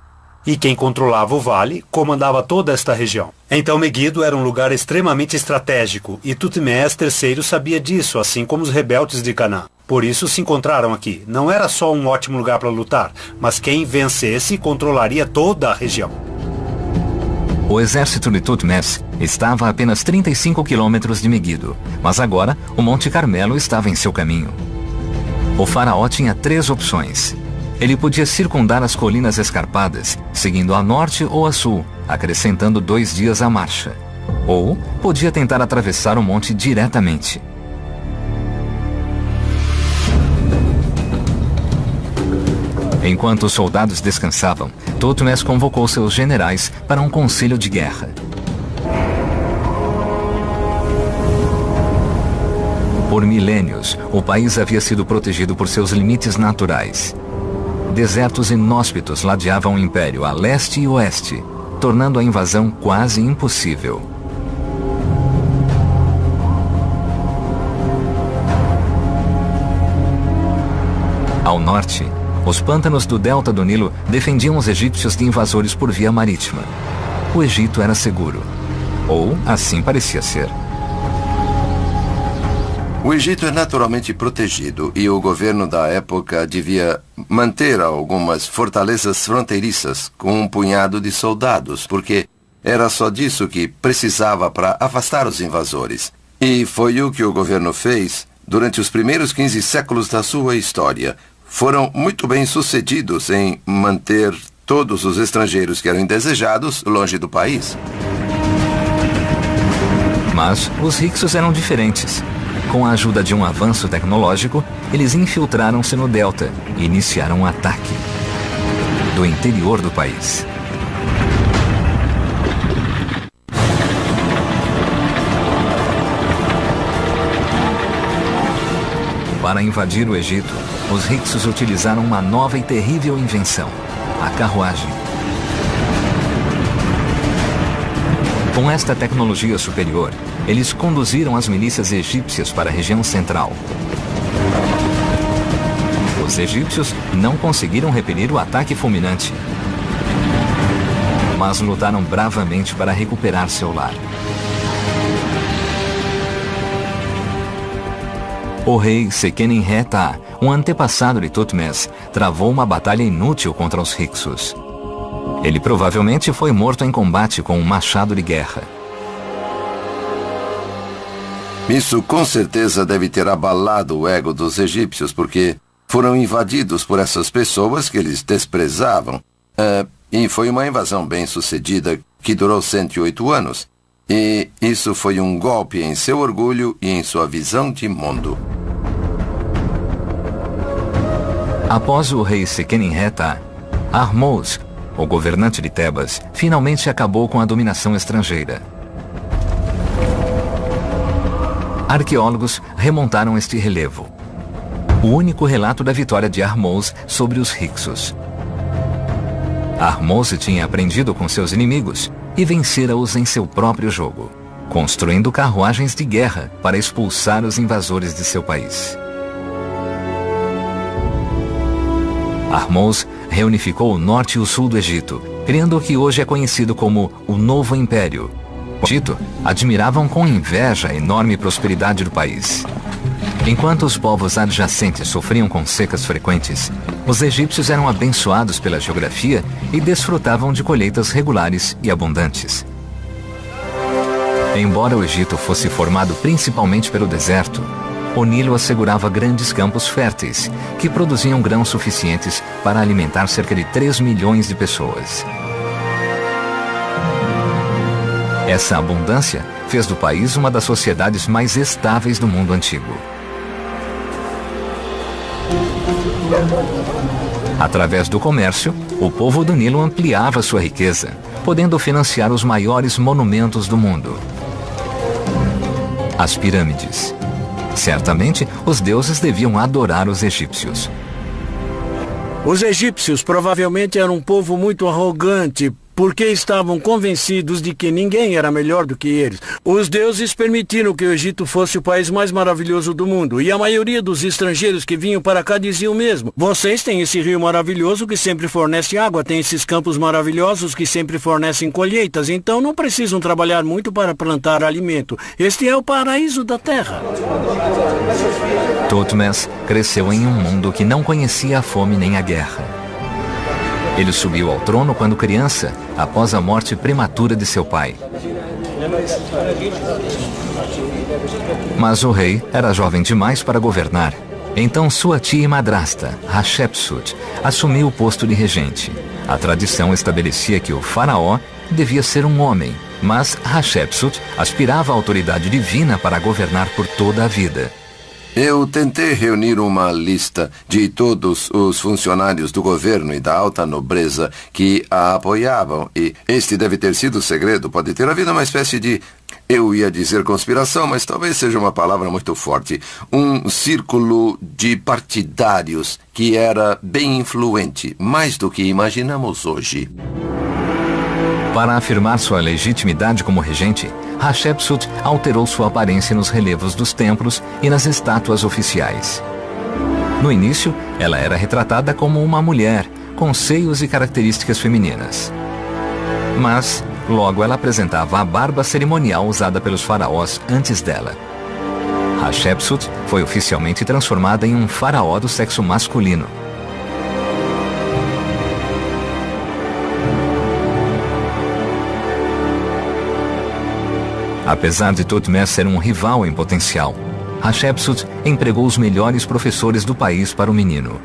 E quem controlava o vale comandava toda esta região. Então Megido era um lugar extremamente estratégico e Thutmose III sabia disso, assim como os rebeldes de Canaã. Por isso se encontraram aqui. Não era só um ótimo lugar para lutar, mas quem vencesse controlaria toda a região. O exército de Thutmose estava a apenas 35 quilômetros de Megido, mas agora o Monte Carmelo estava em seu caminho. O faraó tinha 3 opções. Ele podia circundar as colinas escarpadas, seguindo a norte ou a sul, acrescentando 2 dias à marcha. Ou podia tentar atravessar o monte diretamente. Enquanto os soldados descansavam, Thutmose convocou seus generais para um conselho de guerra. Por milênios, o país havia sido protegido por seus limites naturais. Desertos inóspitos ladeavam o império a leste e oeste, tornando a invasão quase impossível. Ao norte, os pântanos do delta do Nilo defendiam os egípcios de invasores por via marítima. O Egito era seguro. Ou assim parecia ser. O Egito é naturalmente protegido e o governo da época devia manter algumas fortalezas fronteiriças com um punhado de soldados, porque era só disso que precisava para afastar os invasores. E foi o que o governo fez durante os primeiros 15 séculos da sua história. Foram muito bem sucedidos em manter todos os estrangeiros que eram indesejados longe do país. Mas os Hyksos eram diferentes. Com a ajuda de um avanço tecnológico, eles infiltraram-se no delta e iniciaram um ataque do interior do país. Para invadir o Egito, os Hyksos utilizaram uma nova e terrível invenção, a carruagem. Com esta tecnologia superior, eles conduziram as milícias egípcias para a região central. Os egípcios não conseguiram repelir o ataque fulminante, mas lutaram bravamente para recuperar seu lar. O rei Seqenenre-Ta, um antepassado de Thutmose, travou uma batalha inútil contra os Hyksos. Ele provavelmente foi morto em combate com um machado de guerra. Isso com certeza deve ter abalado o ego dos egípcios, porque foram invadidos por essas pessoas que eles desprezavam. E foi uma invasão bem sucedida que durou 108 anos. E isso foi um golpe em seu orgulho e em sua visão de mundo. Após o rei Seqenenre-Ta, Ahmose, o governante de Tebas, finalmente acabou com a dominação estrangeira. Arqueólogos remontaram este relevo. O único relato da vitória de Ahmose sobre os Hyksos. Ahmose tinha aprendido com seus inimigos e vencera-os em seu próprio jogo, construindo carruagens de guerra para expulsar os invasores de seu país. Ahmose reunificou o norte e o sul do Egito, criando o que hoje é conhecido como o Novo Império. O Egito admiravam com inveja a enorme prosperidade do país. Enquanto os povos adjacentes sofriam com secas frequentes, os egípcios eram abençoados pela geografia e desfrutavam de colheitas regulares e abundantes. Embora o Egito fosse formado principalmente pelo deserto, o Nilo assegurava grandes campos férteis, que produziam grãos suficientes para alimentar cerca de 3 milhões de pessoas. Essa abundância fez do país uma das sociedades mais estáveis do mundo antigo. Através do comércio, o povo do Nilo ampliava sua riqueza, podendo financiar os maiores monumentos do mundo. As pirâmides. Certamente, os deuses deviam adorar os egípcios. Os egípcios provavelmente eram um povo muito arrogante, porque estavam convencidos de que ninguém era melhor do que eles. Os deuses permitiram que o Egito fosse o país mais maravilhoso do mundo, e a maioria dos estrangeiros que vinham para cá diziam mesmo: vocês têm esse rio maravilhoso que sempre fornece água, tem esses campos maravilhosos que sempre fornecem colheitas, então não precisam trabalhar muito para plantar alimento. Este é o paraíso da terra. Thutmose cresceu em um mundo que não conhecia a fome nem a guerra. Ele subiu ao trono quando criança, após a morte prematura de seu pai. Mas o rei era jovem demais para governar. Então sua tia e madrasta, Hatshepsut, assumiu o posto de regente. A tradição estabelecia que o faraó devia ser um homem, mas Hatshepsut aspirava à autoridade divina para governar por toda a vida. Eu tentei reunir uma lista de todos os funcionários do governo e da alta nobreza que a apoiavam, e este deve ter sido o segredo. Pode ter havido uma espécie de, eu ia dizer conspiração, mas talvez seja uma palavra muito forte, um círculo de partidários que era bem influente, mais do que imaginamos hoje. Para afirmar sua legitimidade como regente, Hatshepsut alterou sua aparência nos relevos dos templos e nas estátuas oficiais. No início, ela era retratada como uma mulher, com seios e características femininas. Mas, logo ela apresentava a barba cerimonial usada pelos faraós antes dela. Hatshepsut foi oficialmente transformada em um faraó do sexo masculino. Apesar de Thutmose ser um rival em potencial, Hatshepsut empregou os melhores professores do país para o menino.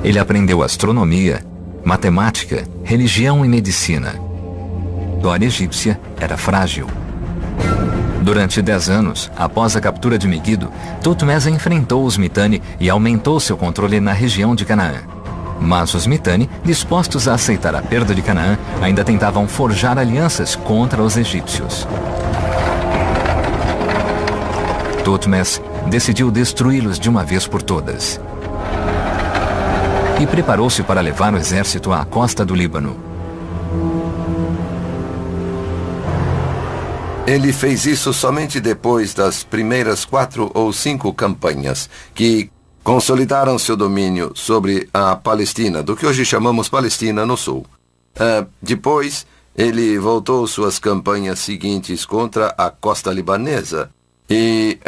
Ele aprendeu astronomia, matemática, religião e medicina. A história egípcia era frágil. Durante 10 anos, após a captura de Megido, Thutmose enfrentou os Mitanni e aumentou seu controle na região de Canaã. Mas os Mitanni, dispostos a aceitar a perda de Canaã, ainda tentavam forjar alianças contra os egípcios. Thutmose decidiu destruí-los de uma vez por todas. E preparou-se para levar o exército à costa do Líbano. Ele fez isso somente depois das primeiras 4 ou 5 campanhas, que consolidaram seu domínio sobre a Palestina, do que hoje chamamos Palestina no sul. Depois, ele voltou suas campanhas seguintes contra a costa libanesa. E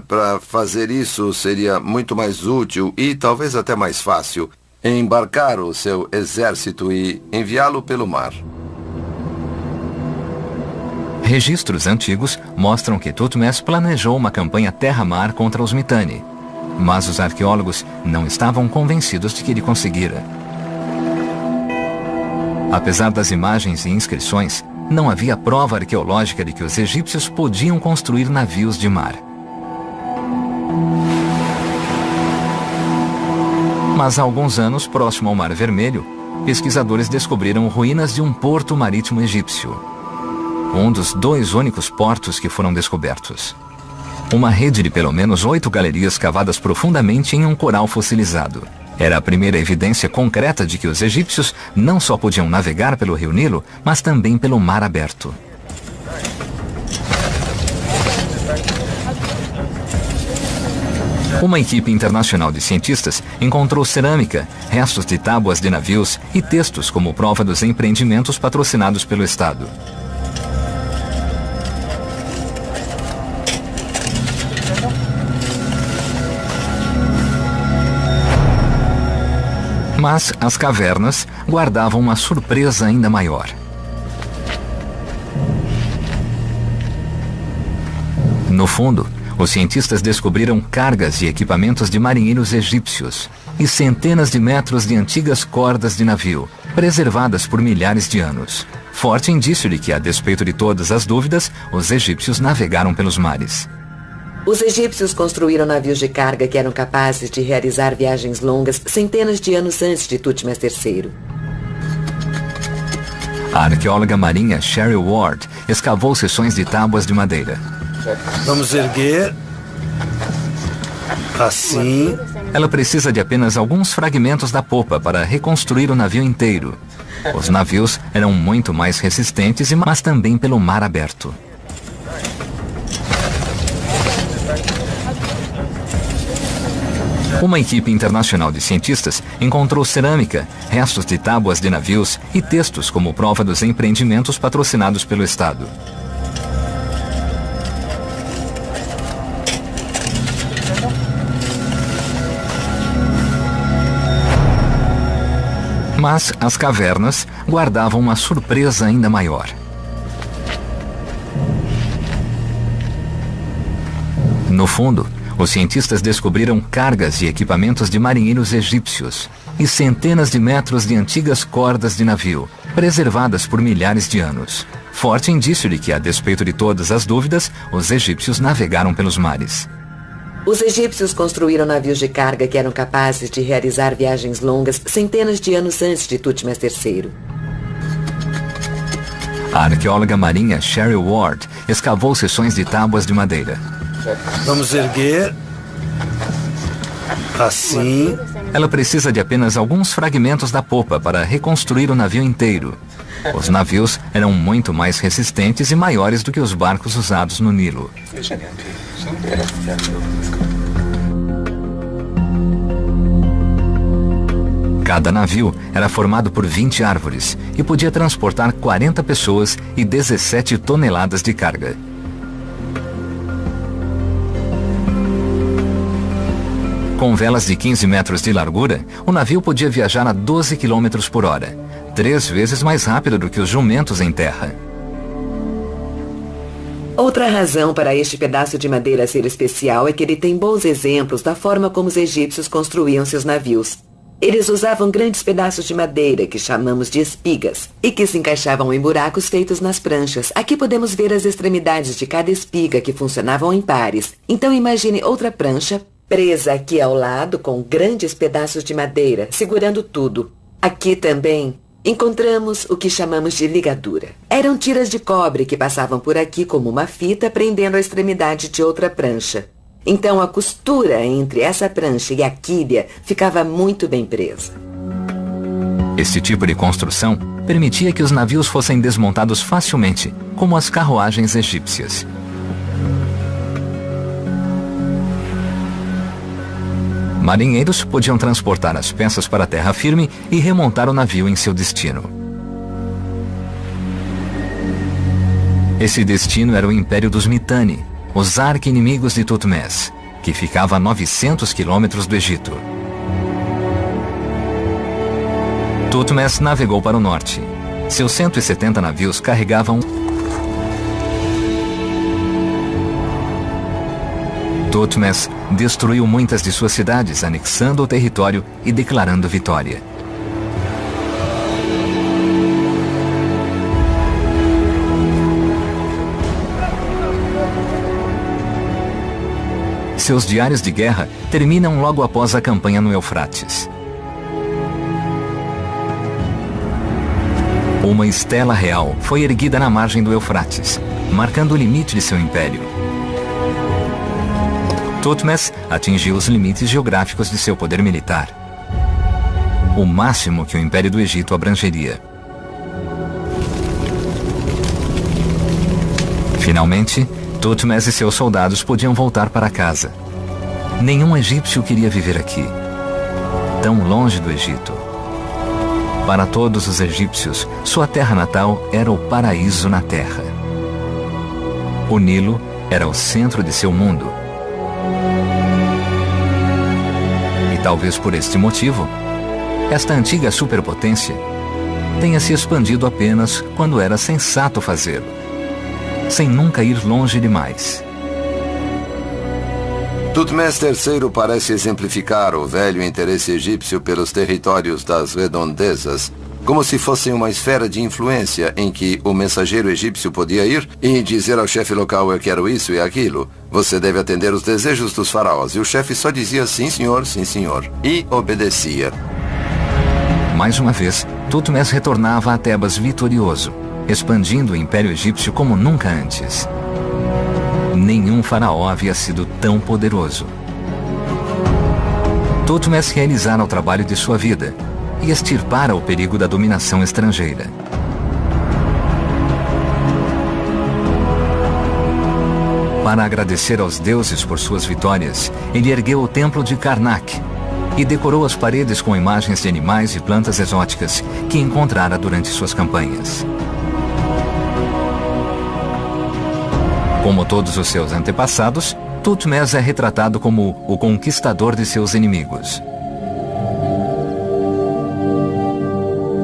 para fazer isso seria muito mais útil e talvez até mais fácil embarcar o seu exército e enviá-lo pelo mar. Registros antigos mostram que Thutmose planejou uma campanha terra-mar contra os Mitanni. Mas os arqueólogos não estavam convencidos de que ele conseguira. Apesar das imagens e inscrições, não havia prova arqueológica de que os egípcios podiam construir navios de mar. Mas há alguns anos, próximo ao Mar Vermelho, pesquisadores descobriram ruínas de um porto marítimo egípcio. Um dos 2 únicos portos que foram descobertos. Uma rede de pelo menos 8 galerias cavadas profundamente em um coral fossilizado. Era a primeira evidência concreta de que os egípcios não só podiam navegar pelo rio Nilo, mas também pelo mar aberto. Uma equipe internacional de cientistas encontrou cerâmica, restos de tábuas de navios e textos como prova dos empreendimentos patrocinados pelo Estado. Mas as cavernas guardavam uma surpresa ainda maior. No fundo, os cientistas descobriram cargas e equipamentos de marinheiros egípcios e centenas de metros de antigas cordas de navio, preservadas por milhares de anos. Forte indício de que, a despeito de todas as dúvidas, os egípcios navegaram pelos mares. Os egípcios construíram navios de carga que eram capazes de realizar viagens longas centenas de anos antes de Thutmose III. A arqueóloga marinha Cheryl Ward escavou seções de tábuas de madeira. Vamos erguer. Assim. Ela precisa de apenas alguns fragmentos da popa para reconstruir o navio inteiro. Os navios eram muito mais resistentes, mas também pelo mar aberto. Uma equipe internacional de cientistas encontrou cerâmica, restos de tábuas de navios e textos como prova dos empreendimentos patrocinados pelo Estado. Mas as cavernas guardavam uma surpresa ainda maior. No fundo, os cientistas descobriram cargas e equipamentos de marinheiros egípcios e centenas de metros de antigas cordas de navio, preservadas por milhares de anos. Forte indício de que, a despeito de todas as dúvidas, os egípcios navegaram pelos mares. Os egípcios construíram navios de carga que eram capazes de realizar viagens longas centenas de anos antes de Thutmose III. A arqueóloga marinha Cheryl Ward escavou seções de tábuas de madeira. Vamos erguer. Assim. Ela precisa de apenas alguns fragmentos da popa para reconstruir o navio inteiro. Os navios eram muito mais resistentes e maiores do que os barcos usados no Nilo. Cada navio era formado por 20 árvores e podia transportar 40 pessoas e 17 toneladas de carga. Com velas de 15 metros de largura, o navio podia viajar a 12 km por hora, 3 vezes mais rápido do que os jumentos em terra. Outra razão para este pedaço de madeira ser especial é que ele tem bons exemplos da forma como os egípcios construíam seus navios. Eles usavam grandes pedaços de madeira, que chamamos de espigas, e que se encaixavam em buracos feitos nas pranchas. Aqui podemos ver as extremidades de cada espiga, que funcionavam em pares. Então imagine outra prancha, presa aqui ao lado com grandes pedaços de madeira, segurando tudo. Aqui também encontramos o que chamamos de ligadura. Eram tiras de cobre que passavam por aqui como uma fita, prendendo a extremidade de outra prancha. Então a costura entre essa prancha e a quilha ficava muito bem presa. Este tipo de construção permitia que os navios fossem desmontados facilmente, como as carruagens egípcias. Marinheiros podiam transportar as peças para a terra firme e remontar o navio em seu destino. Esse destino era o Império dos Mitanni, os arqui-inimigos de Thutmose, que ficava a 900 quilômetros do Egito. Thutmose navegou para o norte. Seus 170 navios carregavam... Thutmose destruiu muitas de suas cidades, anexando o território e declarando vitória. Seus diários de guerra terminam logo após a campanha no Eufrates. Uma estela real foi erguida na margem do Eufrates, marcando o limite de seu império. Thutmose atingiu os limites geográficos de seu poder militar. o máximo que o Império do Egito abrangeria. Finalmente, Tutmés e seus soldados podiam voltar para casa. Nenhum egípcio queria viver aqui, tão longe do Egito. Para todos os egípcios, sua terra natal era o paraíso na terra. O Nilo era o centro de seu mundo. E talvez por este motivo, esta antiga superpotência tenha se expandido apenas quando era sensato fazê-lo, sem nunca ir longe demais. Tutmés III parece exemplificar o velho interesse egípcio pelos territórios das redondezas, como se fossem uma esfera de influência em que o mensageiro egípcio podia ir e dizer ao chefe local: eu quero isso e aquilo. Você deve atender os desejos dos faraós. E o chefe só dizia sim, senhor, e obedecia. Mais uma vez, Tutmés retornava a Tebas vitorioso, expandindo o Império Egípcio como nunca antes. Nenhum faraó havia sido tão poderoso. Tutmés realizara o trabalho de sua vida e extirpara o perigo da dominação estrangeira. Para agradecer aos deuses por suas vitórias, ele ergueu o templo de Karnak e decorou as paredes com imagens de animais e plantas exóticas que encontrara durante suas campanhas. Como todos os seus antepassados, Tutmés é retratado como o conquistador de seus inimigos.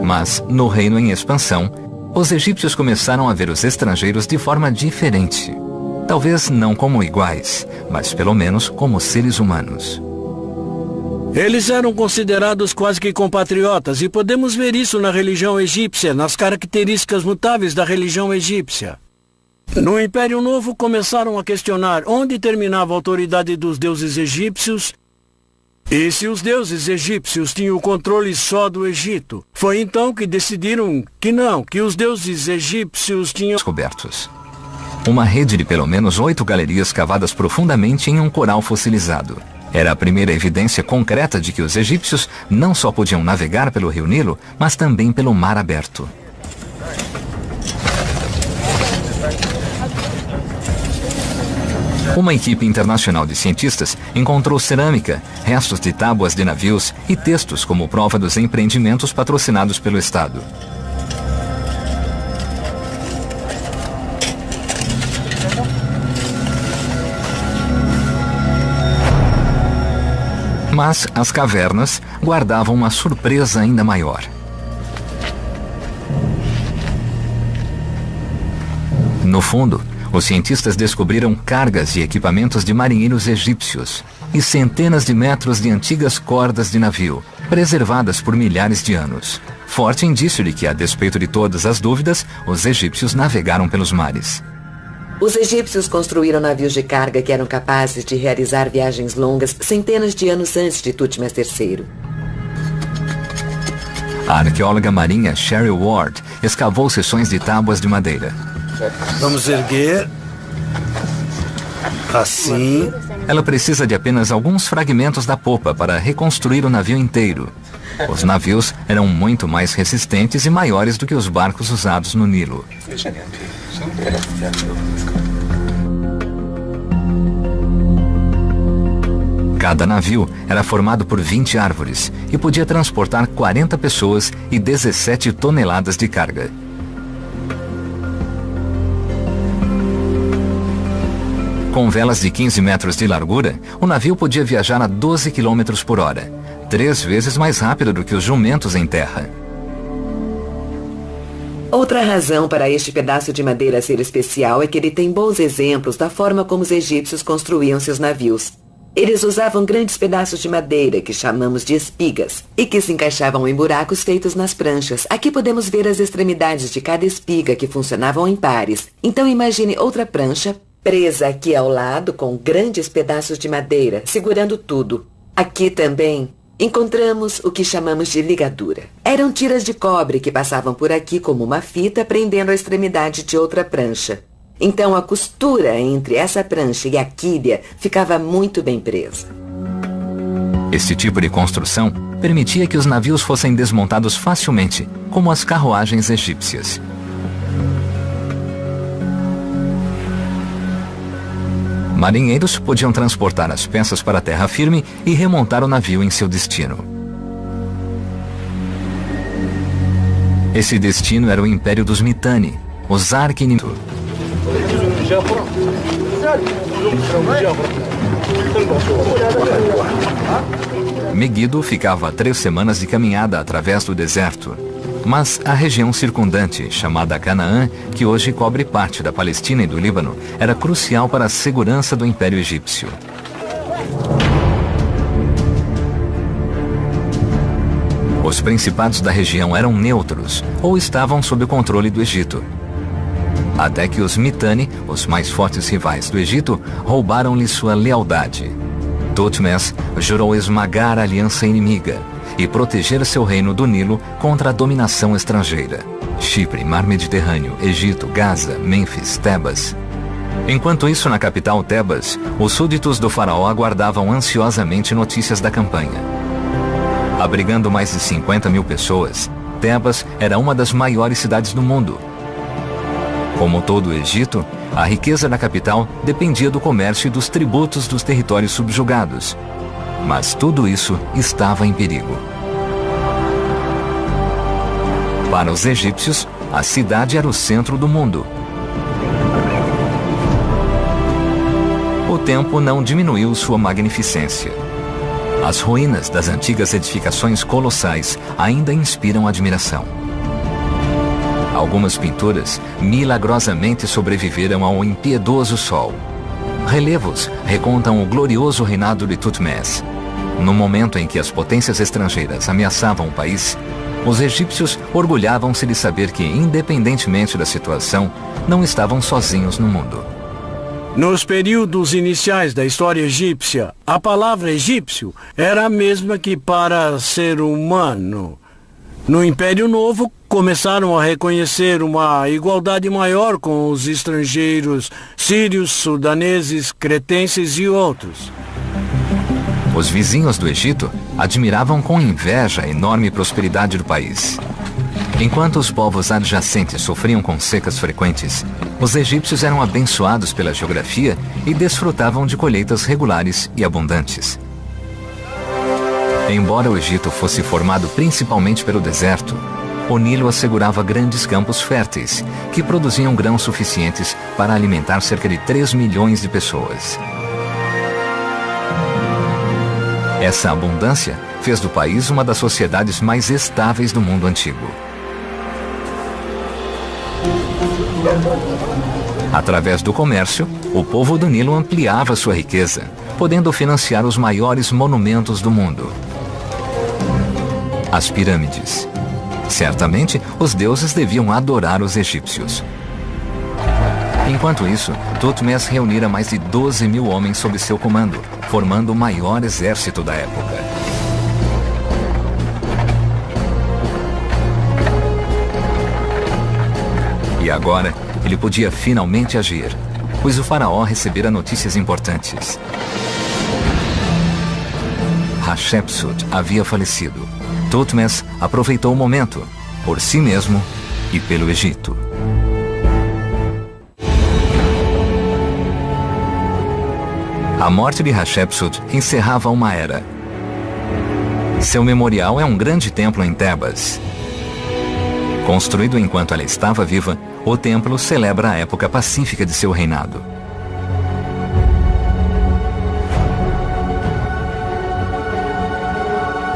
Mas, no reino em expansão, os egípcios começaram a ver os estrangeiros de forma diferente. Talvez não como iguais, mas pelo menos como seres humanos. Eles eram considerados quase que compatriotas, e podemos ver isso na religião egípcia, nas características mutáveis da religião egípcia. No Império Novo, começaram a questionar onde terminava a autoridade dos deuses egípcios e se os deuses egípcios tinham o controle só do Egito. Foi então que decidiram que não, que os deuses egípcios tinham descobertos. Uma rede de pelo menos 8 galerias cavadas profundamente em um coral fossilizado. Era a primeira evidência concreta de que os egípcios não só podiam navegar pelo rio Nilo, mas também pelo mar aberto. Uma equipe internacional de cientistas encontrou cerâmica, restos de tábuas de navios e textos como prova dos empreendimentos patrocinados pelo Estado. Mas as cavernas guardavam uma surpresa ainda maior. No fundo, os cientistas descobriram cargas e equipamentos de marinheiros egípcios e centenas de metros de antigas cordas de navio, preservadas por milhares de anos. Forte indício de que, a despeito de todas as dúvidas, os egípcios navegaram pelos mares. Os egípcios construíram navios de carga que eram capazes de realizar viagens longas centenas de anos antes de Tutmés III. A arqueóloga marinha Cheryl Ward escavou seções de tábuas de madeira. Vamos erguer. Assim. Ela precisa de apenas alguns fragmentos da popa para reconstruir o navio inteiro. Os navios eram muito mais resistentes e maiores do que os barcos usados no Nilo. Cada navio era formado por 20 árvores e podia transportar 40 pessoas e 17 toneladas de carga. Com velas de 15 metros de largura, o navio podia viajar a 12 km por hora, 3 vezes mais rápido do que os jumentos em terra. Outra razão para este pedaço de madeira ser especial é que ele tem bons exemplos da forma como os egípcios construíam seus navios. Eles usavam grandes pedaços de madeira, que chamamos de espigas, e que se encaixavam em buracos feitos nas pranchas. Aqui podemos ver as extremidades de cada espiga, que funcionavam em pares. Então imagine outra prancha presa aqui ao lado com grandes pedaços de madeira, segurando tudo. Aqui também encontramos o que chamamos de ligadura. Eram tiras de cobre que passavam por aqui como uma fita, prendendo a extremidade de outra prancha. Então a costura entre essa prancha e a quilha ficava muito bem presa. Este tipo de construção permitia que os navios fossem desmontados facilmente, como as carruagens egípcias. Marinheiros podiam transportar as peças para a terra firme e remontar o navio em seu destino. Esse destino era o Império dos Mitanni, os arqui-inimigos. Megido ficava a 3 semanas de caminhada através do deserto. Mas a região circundante, chamada Canaã, que hoje cobre parte da Palestina e do Líbano, era crucial para a segurança do Império Egípcio. Os principados da região eram neutros ou estavam sob o controle do Egito. Até que os Mitanni, os mais fortes rivais do Egito, roubaram-lhe sua lealdade. Tutmés jurou esmagar a aliança inimiga e proteger seu reino do Nilo contra a dominação estrangeira. Chipre, Mar Mediterrâneo, Egito, Gaza, Mênfis, Tebas. Enquanto isso, na capital Tebas, os súditos do faraó aguardavam ansiosamente notícias da campanha. Abrigando mais de 50 mil pessoas, Tebas era uma das maiores cidades do mundo. Como todo o Egito, a riqueza da capital dependia do comércio e dos tributos dos territórios subjugados. Mas tudo isso estava em perigo. Para os egípcios, a cidade era o centro do mundo. O tempo não diminuiu sua magnificência. As ruínas das antigas edificações colossais ainda inspiram admiração. Algumas pinturas milagrosamente sobreviveram ao impiedoso sol. Relevos recontam o glorioso reinado de Tutmés. No momento em que as potências estrangeiras ameaçavam o país, os egípcios orgulhavam-se de saber que, independentemente da situação, não estavam sozinhos no mundo. Nos períodos iniciais da história egípcia, a palavra egípcio era a mesma que para ser humano. No Império Novo, começaram a reconhecer uma igualdade maior com os estrangeiros sírios, sudaneses, cretenses e outros. Os vizinhos do Egito admiravam com inveja a enorme prosperidade do país. Enquanto os povos adjacentes sofriam com secas frequentes, os egípcios eram abençoados pela geografia e desfrutavam de colheitas regulares e abundantes. Embora o Egito fosse formado principalmente pelo deserto, o Nilo assegurava grandes campos férteis, que produziam grãos suficientes para alimentar cerca de 3 milhões de pessoas. Essa abundância fez do país uma das sociedades mais estáveis do mundo antigo. Através do comércio, o povo do Nilo ampliava sua riqueza, podendo financiar os maiores monumentos do mundo. As pirâmides. Certamente, os deuses deviam adorar os egípcios. Enquanto isso, Tutmés reunira mais de 12 mil homens sob seu comando, formando o maior exército da época. E agora, ele podia finalmente agir, pois o faraó recebera notícias importantes. Hatshepsut havia falecido. Tutmés aproveitou o momento, por si mesmo e pelo Egito. A morte de Hatshepsut encerrava uma era. Seu memorial é um grande templo em Tebas. Construído enquanto ela estava viva, o templo celebra a época pacífica de seu reinado.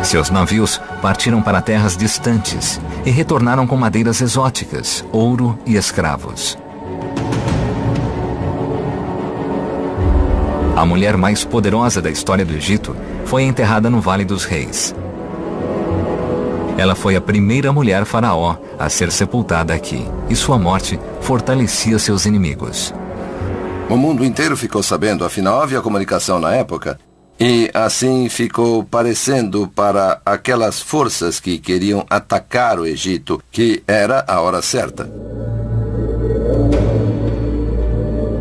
Seus navios partiram para terras distantes e retornaram com madeiras exóticas, ouro e escravos. A mulher mais poderosa da história do Egito foi enterrada no Vale dos Reis. Ela foi a primeira mulher faraó a ser sepultada aqui, e sua morte fortalecia seus inimigos. O mundo inteiro ficou sabendo, afinal havia comunicação na época, e assim ficou parecendo para aquelas forças que queriam atacar o Egito, que era a hora certa.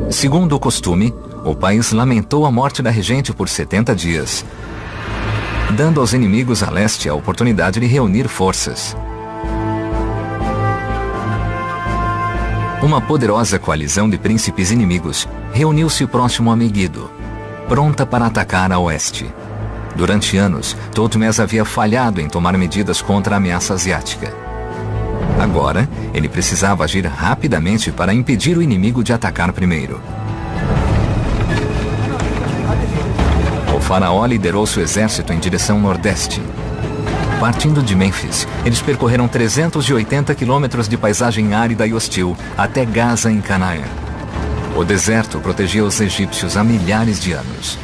Segundo o costume, o país lamentou a morte da regente por 70 dias. dando aos inimigos a leste a oportunidade de reunir forças. Uma poderosa coalizão de príncipes inimigos reuniu-se próximo a Megido, pronta para atacar a oeste. Durante anos, Thutmose havia falhado em tomar medidas contra a ameaça asiática. Agora, ele precisava agir rapidamente para impedir o inimigo de atacar primeiro. O faraó liderou seu exército em direção nordeste. Partindo de Mênfis, eles percorreram 380 quilômetros de paisagem árida e hostil até Gaza, em Canaã. O deserto protegia os egípcios há milhares de anos.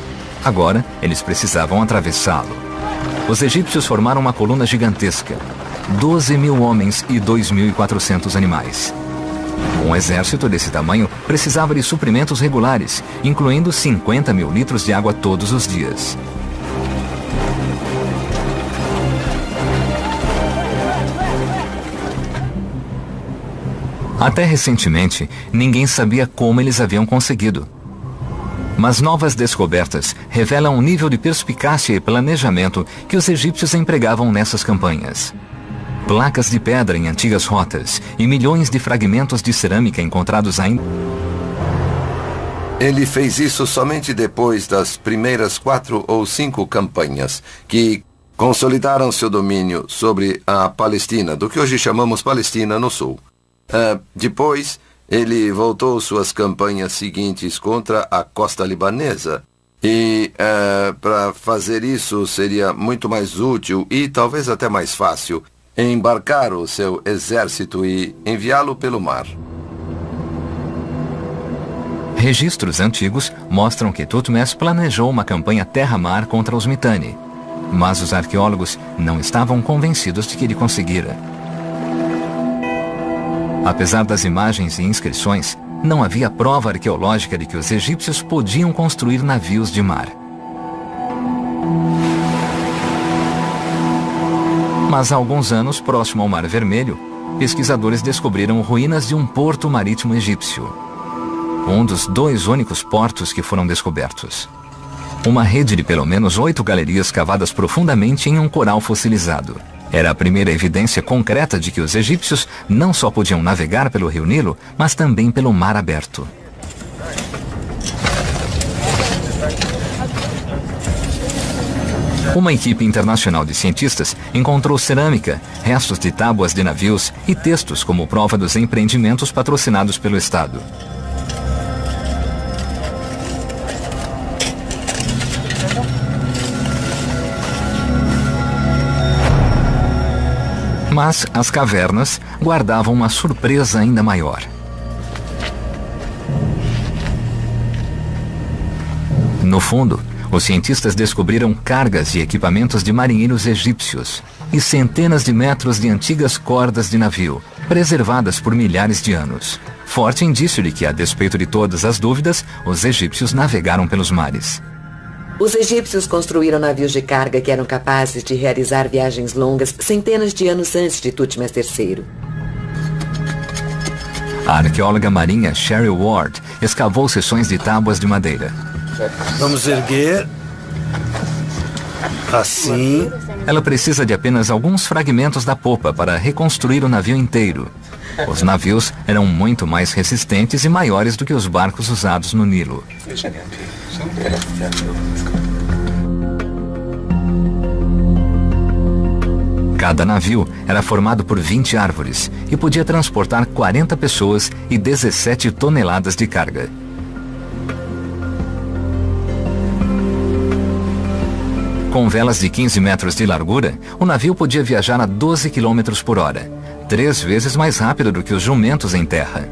Agora, eles precisavam atravessá-lo. Os egípcios formaram uma coluna gigantesca, 12.000 homens e 2.400 animais. Um exército desse tamanho precisava de suprimentos regulares, incluindo 50.000 litros de água todos os dias. Até recentemente, ninguém sabia como eles haviam conseguido. Mas novas descobertas revelam um nível de perspicácia e planejamento que os egípcios empregavam nessas campanhas. Placas de pedra em antigas rotas e milhões de fragmentos de cerâmica encontrados ainda. Ele fez isso somente depois das primeiras 4 ou 5 campanhas, que consolidaram seu domínio sobre a Palestina, do que hoje chamamos Palestina no Sul. Depois, ele voltou suas campanhas seguintes contra a costa libanesa. E para fazer isso seria muito mais útil e talvez até mais fácil embarcar o seu exército e enviá-lo pelo mar. Registros antigos mostram que Thutmose planejou uma campanha terra-mar contra os Mitanni, mas os arqueólogos não estavam convencidos de que ele conseguira. Apesar das imagens e inscrições, não havia prova arqueológica de que os egípcios podiam construir navios de mar. Mas há alguns anos, próximo ao Mar Vermelho, pesquisadores descobriram ruínas de um porto marítimo egípcio. Um dos 2 únicos portos que foram descobertos. Uma rede de pelo menos 8 galerias cavadas profundamente em um coral fossilizado. Era a primeira evidência concreta de que os egípcios não só podiam navegar pelo rio Nilo, mas também pelo mar aberto. Uma equipe internacional de cientistas encontrou cerâmica, restos de tábuas de navios e textos como prova dos empreendimentos patrocinados pelo Estado. Mas as cavernas guardavam uma surpresa ainda maior. No fundo, os cientistas descobriram cargas e equipamentos de marinheiros egípcios e centenas de metros de antigas cordas de navio, preservadas por milhares de anos. Forte indício de que, a despeito de todas as dúvidas, os egípcios navegaram pelos mares. Os egípcios construíram navios de carga que eram capazes de realizar viagens longas centenas de anos antes de Thutmose III. A arqueóloga marinha Cheryl Ward escavou seções de tábuas de madeira. Vamos erguer. Assim. Ela precisa de apenas alguns fragmentos da popa para reconstruir o navio inteiro. Os navios eram muito mais resistentes e maiores do que os barcos usados no Nilo. Cada navio era formado por 20 árvores e podia transportar 40 pessoas e 17 toneladas de carga. Com velas de 15 metros de largura, o navio podia viajar a 12 km por hora, 3 vezes mais rápido do que os jumentos em terra.